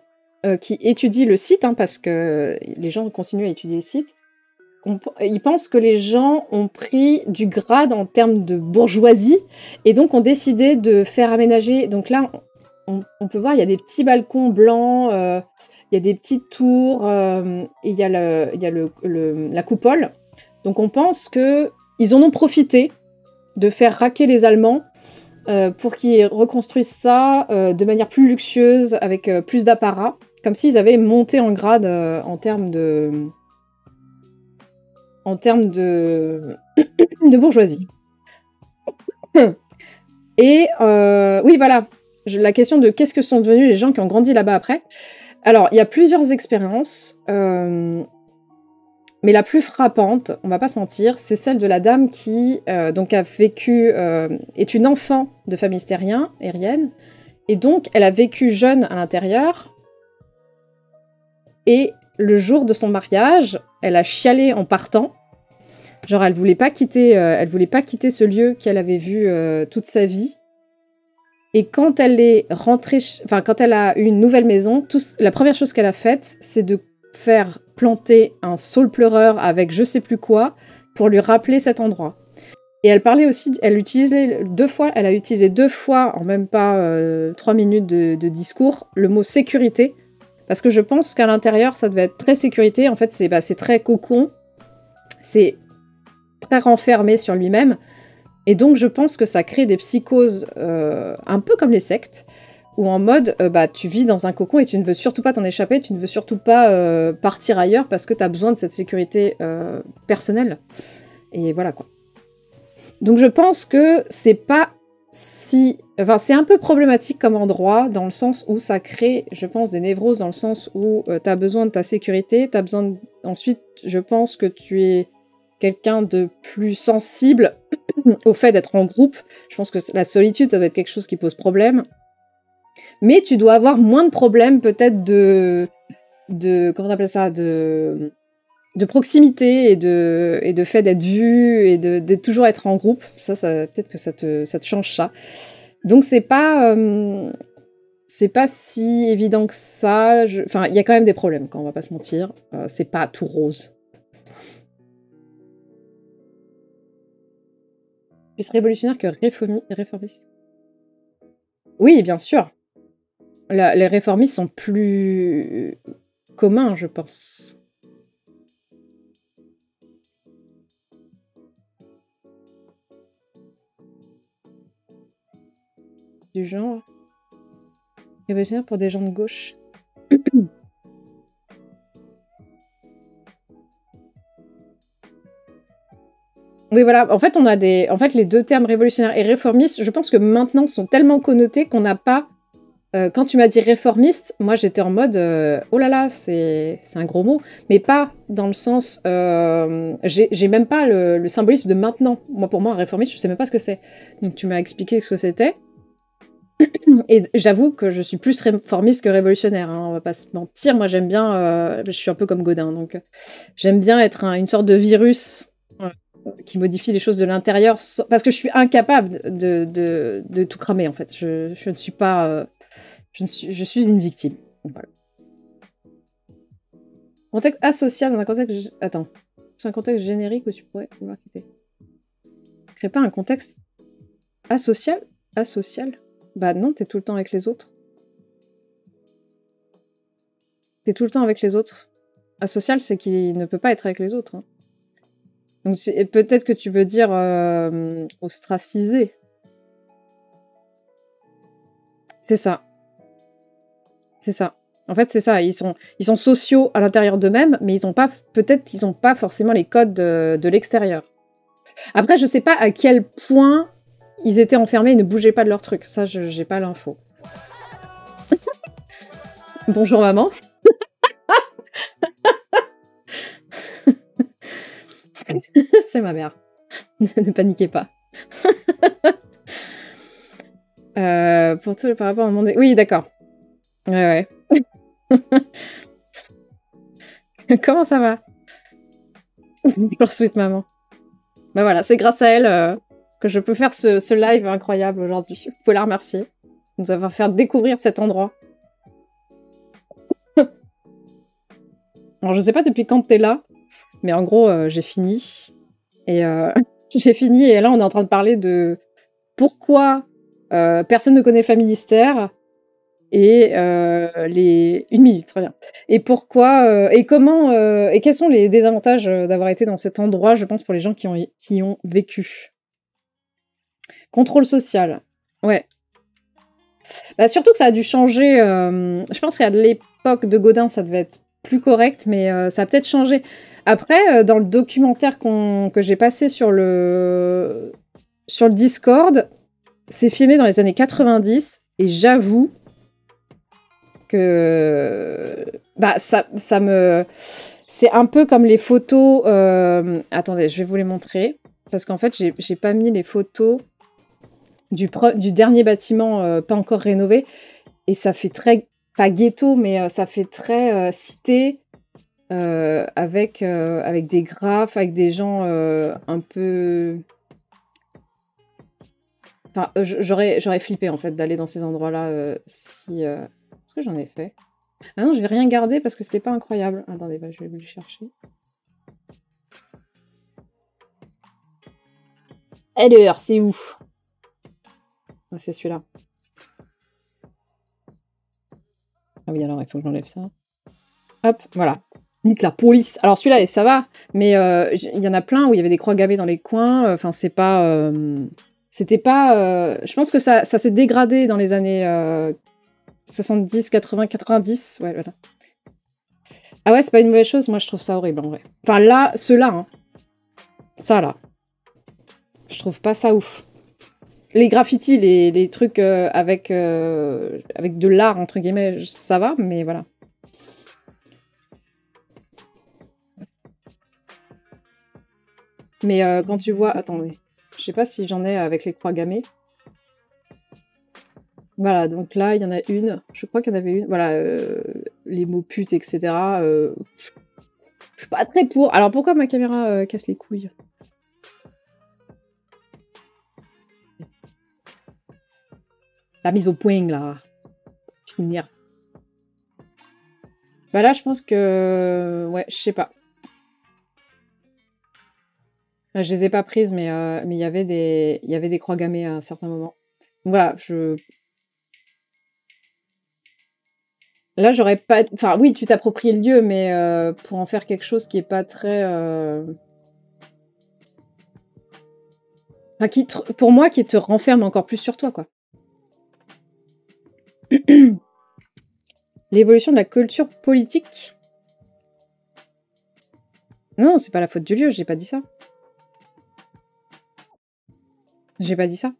[SPEAKER 1] qui étudient le site, hein, parce que les gens continuent à étudier le site, ils pensent que les gens ont pris du grade en termes de bourgeoisie, et donc ont décidé de faire aménager... Donc là... On peut voir, il y a des petits balcons blancs, il y a des petites tours, et il y a la coupole. Donc on pense qu'ils en ont profité de faire raquer les Allemands pour qu'ils reconstruisent ça de manière plus luxueuse, avec plus d'apparat, comme s'ils avaient monté en grade en termes de bourgeoisie. Et oui, voilà. La question de qu'est-ce que sont devenus les gens qui ont grandi là-bas après. Alors, il y a plusieurs expériences, mais la plus frappante, on va pas se mentir, c'est celle de la dame qui donc a vécu, est une enfant de Familystériens, aérienne, et donc elle a vécu jeune à l'intérieur, et le jour de son mariage, elle a chialé en partant. Genre, elle voulait pas quitter ce lieu qu'elle avait vu toute sa vie. Et quand elle est rentrée, quand elle a eu une nouvelle maison, la première chose qu'elle a faite, c'est de faire planter un saule pleureur avec je sais plus quoi pour lui rappeler cet endroit. Et elle parlait aussi, elle a utilisé 2 fois, en même pas 3 minutes de discours, le mot sécurité. Parce que je pense qu'à l'intérieur, ça devait être très sécurité. En fait, c'est très cocon. C'est très renfermé sur lui-même. Et donc, je pense que ça crée des psychoses un peu comme les sectes, où en mode, tu vis dans un cocon et tu ne veux surtout pas t'en échapper, tu ne veux surtout pas partir ailleurs parce que tu as besoin de cette sécurité personnelle. Et voilà, quoi. Donc, je pense que c'est pas si... Enfin, c'est un peu problématique comme endroit, dans le sens où ça crée, je pense, des névroses, dans le sens où tu as besoin de ta sécurité, tu as besoin... Ensuite, je pense que tu es quelqu'un de plus sensible au fait d'être en groupe. Je pense que la solitude, ça doit être quelque chose qui pose problème. Mais tu dois avoir moins de problèmes, peut-être, de comment on appelle ça, de proximité et de fait d'être vu et de toujours être en groupe. Ça peut-être que ça te change ça. Donc c'est pas si évident que ça. Enfin, il y a quand même des problèmes, quand on va pas se mentir. C'est pas tout rose. Plus révolutionnaire que réformiste. Oui, bien sûr. Les réformistes sont plus communs, je pense. Du genre. Révolutionnaire pour des gens de gauche. Oui, voilà. En fait, les deux termes révolutionnaire et réformiste, je pense que maintenant sont tellement connotés qu'on n'a pas. Quand tu m'as dit réformiste, moi j'étais en mode oh là là, c'est un gros mot, mais pas dans le sens. J'ai même pas le symbolisme de maintenant. Moi, pour moi, un réformiste, je sais même pas ce que c'est. Donc tu m'as expliqué ce que c'était. Et j'avoue que je suis plus réformiste que révolutionnaire, hein, on va pas se mentir. Moi, j'aime bien. Je suis un peu comme Godin, donc j'aime bien être une sorte de virus qui modifie les choses de l'intérieur, parce que je suis incapable de tout cramer, en fait. Je ne suis pas... je suis une victime. Voilà. Contexte asocial dans un contexte... Attends. C'est un contexte générique où tu pourrais vouloir quitter. Crée pas un contexte asocial? Asocial? Bah non, t'es tout le temps avec les autres. T'es tout le temps avec les autres. Asocial, c'est qu'il ne peut pas être avec les autres. Hein. Donc peut-être que tu veux dire ostracisé. C'est ça. C'est ça. En fait, c'est ça. Ils sont sociaux à l'intérieur d'eux-mêmes, mais peut-être qu'ils n'ont pas forcément les codes de l'extérieur. Après, je sais pas à quel point ils étaient enfermés et ne bougeaient pas de leur truc. Ça, j'ai pas l'info. Bonjour maman. C'est ma mère. Ne paniquez pas. Pour tout par rapport au monde... Oui, d'accord. Ouais. Comment ça va? Bonjour sweet maman. Bah voilà, c'est grâce à elle que je peux faire ce live incroyable aujourd'hui. Vous pouvez la remercier de nous avoir fait découvrir cet endroit. Alors je sais pas depuis quand t'es là, mais en gros j'ai fini. Et j'ai fini et là on est en train de parler de pourquoi personne ne connaît le Familistère et les... Une minute, très bien. Et pourquoi... et comment... et quels sont les désavantages d'avoir été dans cet endroit, je pense, pour les gens qui ont vécu. Contrôle social. Ouais. Bah, surtout que ça a dû changer. Je pense qu'à l'époque de Godin, ça devait être plus correct, mais ça a peut-être changé. Après, dans le documentaire que j'ai passé sur le Discord, c'est filmé dans les années 90, et j'avoue que bah, ça me... C'est un peu comme les photos... Attendez, je vais vous les montrer, parce qu'en fait, j'ai pas mis les photos du dernier bâtiment pas encore rénové, et ça fait très... Pas ghetto, mais ça fait très cité, avec des graphes, avec des gens un peu... Enfin, j'aurais flippé, en fait, d'aller dans ces endroits-là si... Est-ce que j'en ai fait? Ah non, je vais rien garder parce que c'était pas incroyable. Attendez, bah, je vais le chercher. Alors, c'est où? Ah, c'est celui-là. Ah oui, alors il faut que j'enlève ça. Hop, voilà. Nique la police. Alors celui-là, ça va, mais il y en a plein où il y avait des croix gammées dans les coins. Enfin, c'est pas... C'était pas... je pense que ça s'est dégradé dans les années 70, 80, 90. Ouais, voilà. Ah ouais, c'est pas une mauvaise chose. Moi, je trouve ça horrible, en vrai. Enfin, là, ceux-là, hein. Ça, là. Je trouve pas ça ouf. Les graffitis, les trucs avec de l'art, entre guillemets, ça va, mais voilà. Mais quand tu vois... Attendez. Je sais pas si j'en ai avec les croix gammées. Voilà, donc là, il y en a une. Je crois qu'il y en avait une. Voilà, les mots putes, etc. Je suis pas très pour. Alors pourquoi ma caméra casse les couilles? La mise au point, là. Finir. Bah là, je pense que... Ouais, je sais pas. Je les ai pas prises, mais il y avait des croix gammées à un certain moment. Donc voilà, là, j'aurais pas... Enfin, oui, tu t'appropries le lieu, mais pour en faire quelque chose qui est pas très... Enfin, pour moi, qui te renferme encore plus sur toi, quoi. L'évolution de la culture politique. Non, c'est pas la faute du lieu, j'ai pas dit ça. J'ai pas dit ça.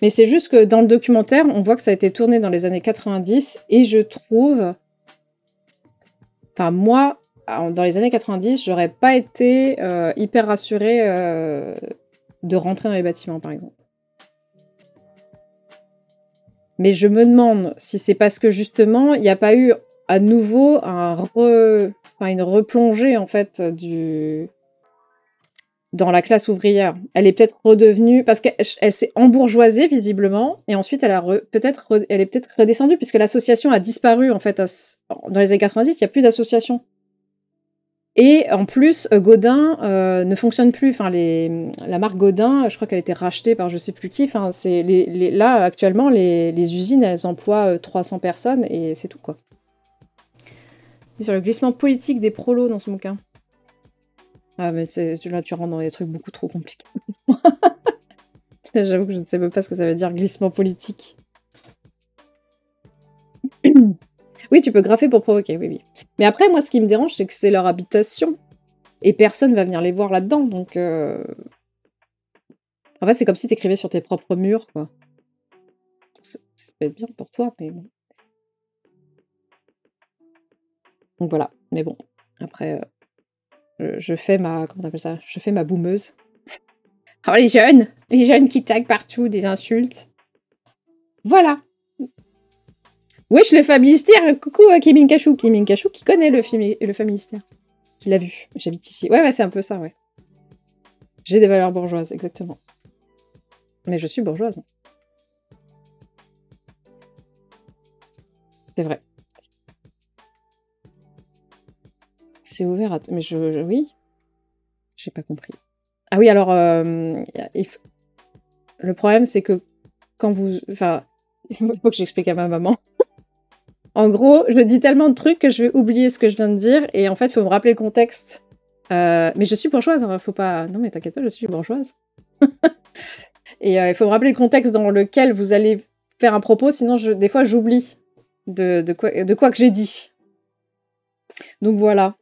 [SPEAKER 1] Mais c'est juste que dans le documentaire, on voit que ça a été tourné dans les années 90 et je trouve... Enfin, moi, dans les années 90, j'aurais pas été hyper rassurée de rentrer dans les bâtiments, par exemple. Mais je me demande si c'est parce que, justement, il n'y a pas eu à nouveau une replongée, en fait, dans la classe ouvrière. Elle est peut-être redevenue... Parce qu'elle s'est embourgeoisée, visiblement, et ensuite, elle est peut-être redescendue, puisque l'association a disparu, en fait, dans les années 90, il n'y a plus d'association. Et en plus, Godin ne fonctionne plus. Enfin, la marque Godin, je crois qu'elle a été rachetée par je sais plus qui. Enfin, là, actuellement, les usines, elles emploient 300 personnes et c'est tout, quoi. C'est sur le glissement politique des prolos dans ce bouquin. Ah, mais là, tu rentres dans des trucs beaucoup trop compliqués. J'avoue que je ne sais même pas ce que ça veut dire, glissement politique. Oui, tu peux graffer pour provoquer, oui, oui. Mais après, moi, ce qui me dérange, c'est que c'est leur habitation. Et personne va venir les voir là-dedans, donc... En fait, c'est comme si t'écrivais sur tes propres murs, quoi. Ça peut être bien pour toi, mais bon. Donc voilà, mais bon. Après, je fais ma... Comment t'appelles ça? Je fais ma boumeuse. Oh, les jeunes qui taguent partout, des insultes. Voilà. Wesh, le Familistère. Coucou, Kimin Kachou. Kimin Kachou qui connaît le Familistère. Qui l'a vu. J'habite ici. Ouais, c'est un peu ça, ouais. J'ai des valeurs bourgeoises, exactement. Mais je suis bourgeoise. C'est vrai. C'est ouvert à... Mais oui. J'ai pas compris. Ah oui, alors... Le problème, c'est que quand vous... Enfin, il faut que j'explique à ma maman. En gros, je dis tellement de trucs que je vais oublier ce que je viens de dire. Et en fait, il faut me rappeler le contexte. Mais je suis bourgeoise, hein, faut pas... Non, mais t'inquiète pas, je suis bourgeoise. Et il faut me rappeler le contexte dans lequel vous allez faire un propos, sinon, des fois, j'oublie de quoi que j'ai dit. Donc voilà.